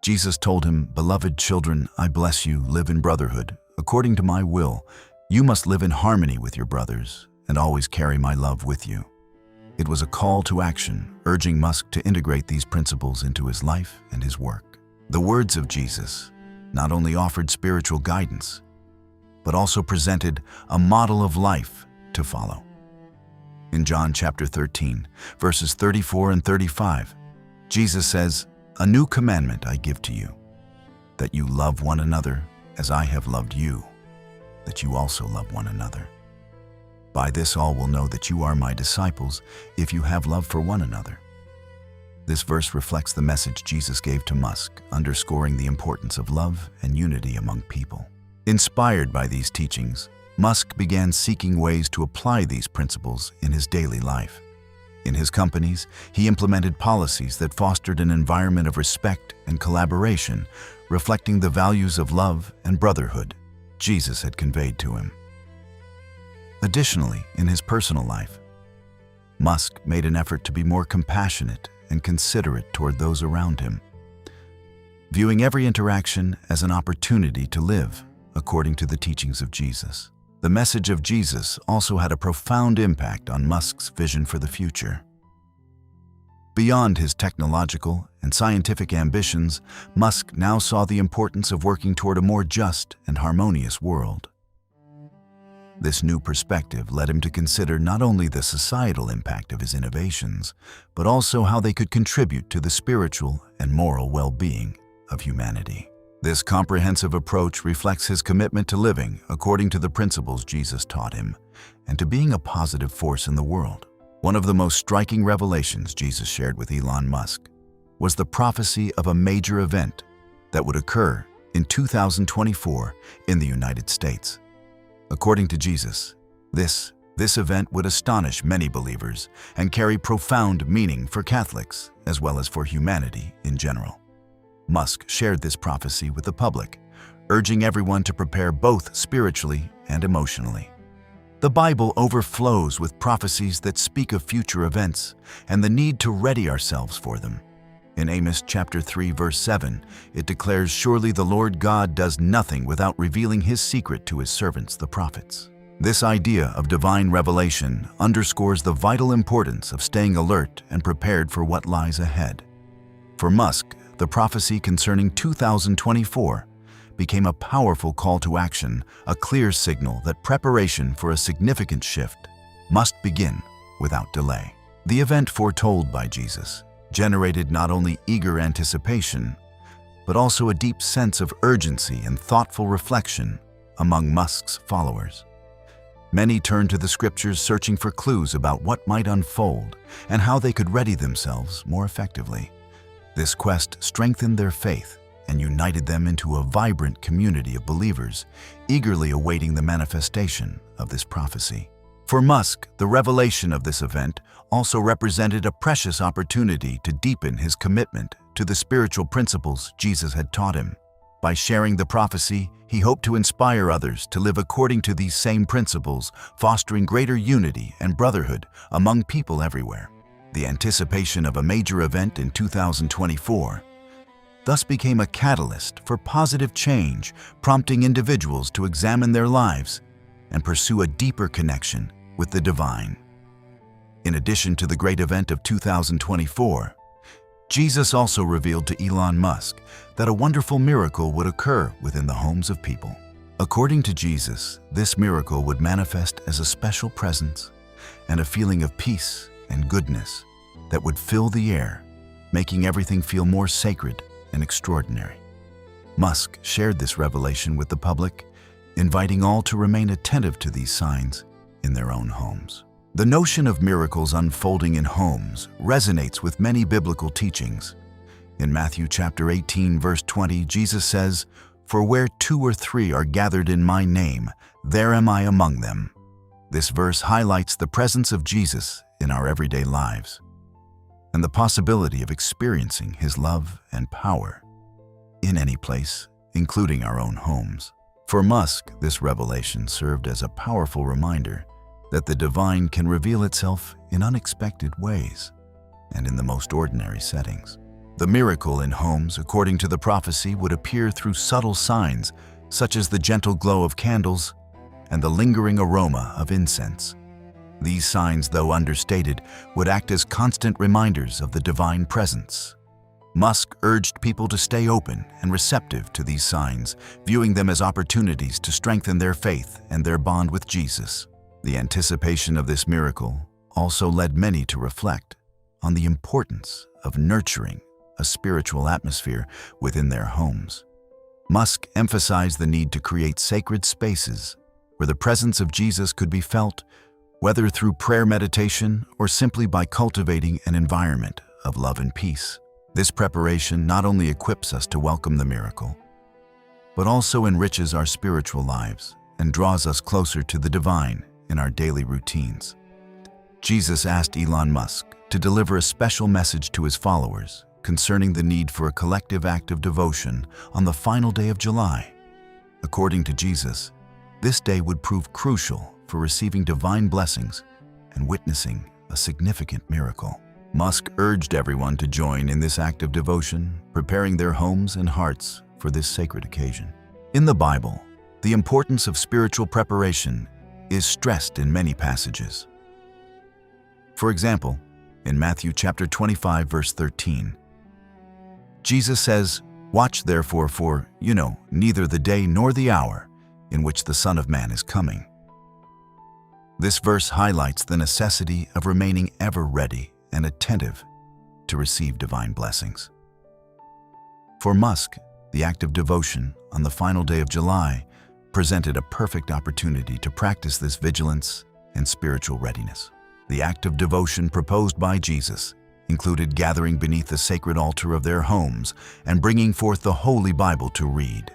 Jesus told him, "Beloved children, I bless you, live in brotherhood. According to my will, you must live in harmony with your brothers and always carry my love with you." It was a call to action, urging Musk to integrate these principles into his life and his work. The words of Jesus not only offered spiritual guidance, but also presented a model of life to follow. In John chapter 13, verses 34 and 35, Jesus says, "A new commandment I give to you, that you love one another as I have loved you, that you also love one another. By this all will know that you are my disciples, if you have love for one another." This verse reflects the message Jesus gave to Musk, underscoring the importance of love and unity among people. Inspired by these teachings, Musk began seeking ways to apply these principles in his daily life. In his companies, he implemented policies that fostered an environment of respect and collaboration, reflecting the values of love and brotherhood Jesus had conveyed to him. Additionally, in his personal life, Musk made an effort to be more compassionate and considerate toward those around him, viewing every interaction as an opportunity to live according to the teachings of Jesus. The message of Jesus also had a profound impact on Musk's vision for the future. Beyond his technological and scientific ambitions, Musk now saw the importance of working toward a more just and harmonious world. This new perspective led him to consider not only the societal impact of his innovations, but also how they could contribute to the spiritual and moral well-being of humanity. This comprehensive approach reflects his commitment to living according to the principles Jesus taught him and to being a positive force in the world. One of the most striking revelations Jesus shared with Elon Musk was the prophecy of a major event that would occur in 2024 in the United States. According to Jesus, this event would astonish many believers and carry profound meaning for Catholics as well as for humanity in general. Musk shared this prophecy with the public, urging everyone to prepare both spiritually and emotionally. The Bible overflows with prophecies that speak of future events and the need to ready ourselves for them. In Amos chapter 3, verse 7, it declares, "Surely the Lord God does nothing without revealing his secret to his servants, the prophets." This idea of divine revelation underscores the vital importance of staying alert and prepared for what lies ahead. For Musk, the prophecy concerning 2024 became a powerful call to action, a clear signal that preparation for a significant shift must begin without delay. The event foretold by Jesus generated not only eager anticipation, but also a deep sense of urgency and thoughtful reflection among Musk's followers. Many turned to the scriptures searching for clues about what might unfold and how they could ready themselves more effectively. This quest strengthened their faith and united them into a vibrant community of believers, eagerly awaiting the manifestation of this prophecy. For Musk, the revelation of this event also represented a precious opportunity to deepen his commitment to the spiritual principles Jesus had taught him. By sharing the prophecy, he hoped to inspire others to live according to these same principles, fostering greater unity and brotherhood among people everywhere. The anticipation of a major event in 2024 thus became a catalyst for positive change, prompting individuals to examine their lives and pursue a deeper connection with the divine. In addition to the great event of 2024, Jesus also revealed to Elon Musk that a wonderful miracle would occur within the homes of people. According to Jesus, this miracle would manifest as a special presence and a feeling of peace and goodness that would fill the air, making everything feel more sacred and extraordinary. Musk shared this revelation with the public, inviting all to remain attentive to these signs in their own homes. The notion of miracles unfolding in homes resonates with many biblical teachings. In Matthew chapter 18, verse 20, Jesus says, "For where 2 or 3 are gathered in my name, there am I among them." This verse highlights the presence of Jesus in our everyday lives and the possibility of experiencing his love and power in any place, including our own homes. For Musk, this revelation served as a powerful reminder that the divine can reveal itself in unexpected ways and in the most ordinary settings. The miracle in homes, according to the prophecy, would appear through subtle signs such as the gentle glow of candles and the lingering aroma of incense. These signs, though understated, would act as constant reminders of the divine presence. Musk urged people to stay open and receptive to these signs, viewing them as opportunities to strengthen their faith and their bond with Jesus. The anticipation of this miracle also led many to reflect on the importance of nurturing a spiritual atmosphere within their homes. Musk emphasized the need to create sacred spaces where the presence of Jesus could be felt, whether through prayer meditation or simply by cultivating an environment of love and peace. This preparation not only equips us to welcome the miracle, but also enriches our spiritual lives and draws us closer to the divine in our daily routines. Jesus asked Elon Musk to deliver a special message to his followers concerning the need for a collective act of devotion on the final day of July. According to Jesus, this day would prove crucial for receiving divine blessings and witnessing a significant miracle. Musk urged everyone to join in this act of devotion, preparing their homes and hearts for this sacred occasion. In the Bible, the importance of spiritual preparation is stressed in many passages. For example, in Matthew chapter 25, verse 13, Jesus says, "Watch therefore, for you know neither the day nor the hour in which the Son of Man is coming." This verse highlights the necessity of remaining ever ready and attentive to receive divine blessings. For Musk, the act of devotion on the final day of July presented a perfect opportunity to practice this vigilance and spiritual readiness. The act of devotion proposed by Jesus included gathering beneath the sacred altar of their homes and bringing forth the Holy Bible to read.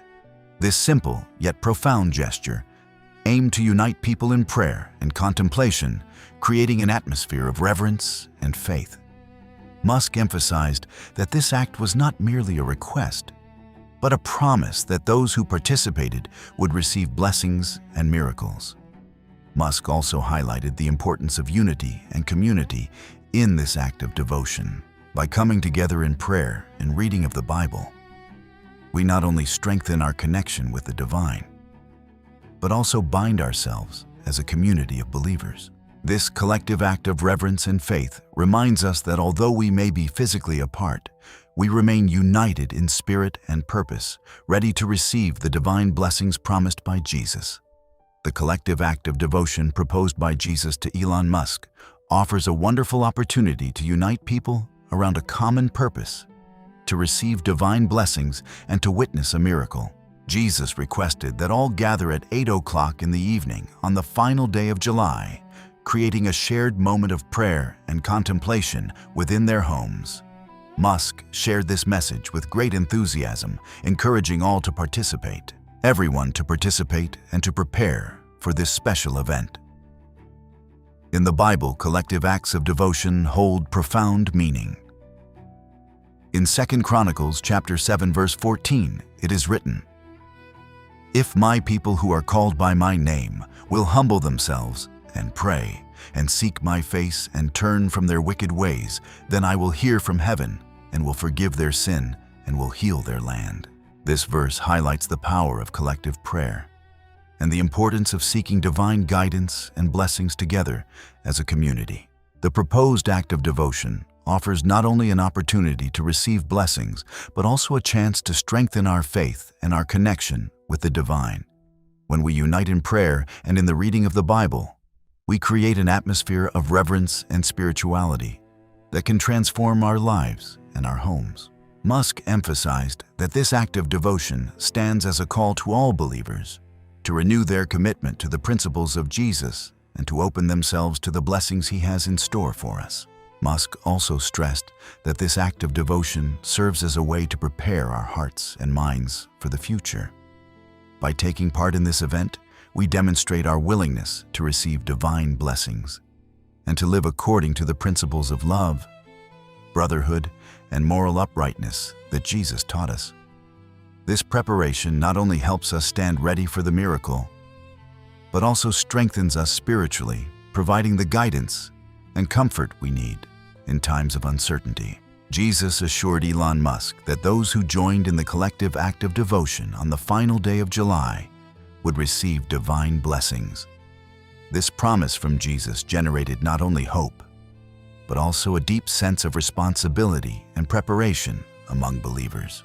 This simple yet profound gesture aimed to unite people in prayer and contemplation, creating an atmosphere of reverence and faith. Musk emphasized that this act was not merely a request, but a promise that those who participated would receive blessings and miracles. Musk also highlighted the importance of unity and community in this act of devotion. By coming together in prayer and reading of the Bible, we not only strengthen our connection with the divine, but also bind ourselves as a community of believers. This collective act of reverence and faith reminds us that although we may be physically apart, we remain united in spirit and purpose, ready to receive the divine blessings promised by Jesus. The collective act of devotion proposed by Jesus to Elon Musk offers a wonderful opportunity to unite people around a common purpose, to receive divine blessings and to witness a miracle. Jesus requested that all gather at 8 o'clock in the evening on the final day of July, creating a shared moment of prayer and contemplation within their homes. Musk shared this message with great enthusiasm, encouraging all to participate, everyone to participate and to prepare for this special event. In the Bible, collective acts of devotion hold profound meaning. In 2 Chronicles chapter 7 verse 14, it is written, "If my people who are called by my name will humble themselves and pray and seek my face and turn from their wicked ways, then I will hear from heaven and will forgive their sin and will heal their land." This verse highlights the power of collective prayer and the importance of seeking divine guidance and blessings together as a community. The proposed act of devotion offers not only an opportunity to receive blessings, but also a chance to strengthen our faith and our connection with the divine. When we unite in prayer and in the reading of the Bible, we create an atmosphere of reverence and spirituality that can transform our lives and our homes. Musk emphasized that this act of devotion stands as a call to all believers to renew their commitment to the principles of Jesus and to open themselves to the blessings he has in store for us. Musk also stressed that this act of devotion serves as a way to prepare our hearts and minds for the future. By taking part in this event, we demonstrate our willingness to receive divine blessings and to live according to the principles of love, brotherhood, and moral uprightness that Jesus taught us. This preparation not only helps us stand ready for the miracle, but also strengthens us spiritually, providing the guidance and comfort we need in times of uncertainty. Jesus assured Elon Musk that those who joined in the collective act of devotion on the final day of July would receive divine blessings. This promise from Jesus generated not only hope, but also a deep sense of responsibility and preparation among believers.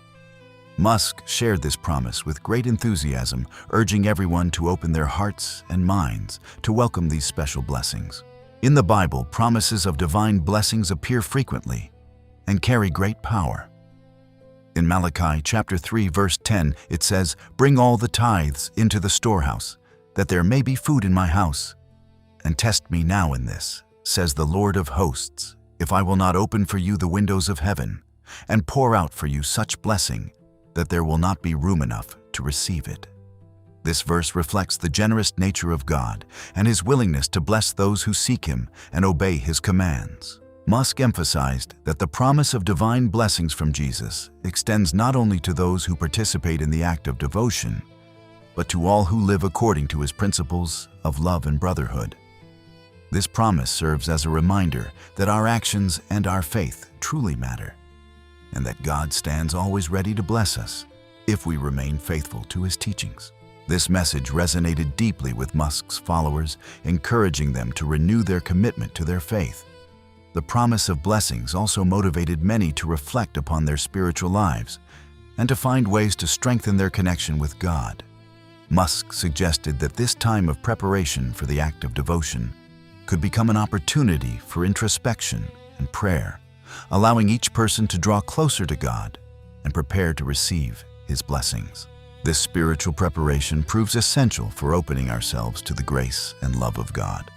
Musk shared this promise with great enthusiasm, urging everyone to open their hearts and minds to welcome these special blessings. In the Bible, promises of divine blessings appear frequently and carry great power. In Malachi chapter 3 verse 10, it says, "Bring all the tithes into the storehouse, that there may be food in my house. And test me now in this, says the Lord of hosts, if I will not open for you the windows of heaven and pour out for you such blessing that there will not be room enough to receive it." This verse reflects the generous nature of God and his willingness to bless those who seek him and obey his commands. Musk emphasized that the promise of divine blessings from Jesus extends not only to those who participate in the act of devotion, but to all who live according to his principles of love and brotherhood. This promise serves as a reminder that our actions and our faith truly matter, and that God stands always ready to bless us if we remain faithful to his teachings. This message resonated deeply with Musk's followers, encouraging them to renew their commitment to their faith. The promise of blessings also motivated many to reflect upon their spiritual lives and to find ways to strengthen their connection with God. Musk suggested that this time of preparation for the act of devotion could become an opportunity for introspection and prayer, allowing each person to draw closer to God and prepare to receive his blessings. This spiritual preparation proves essential for opening ourselves to the grace and love of God.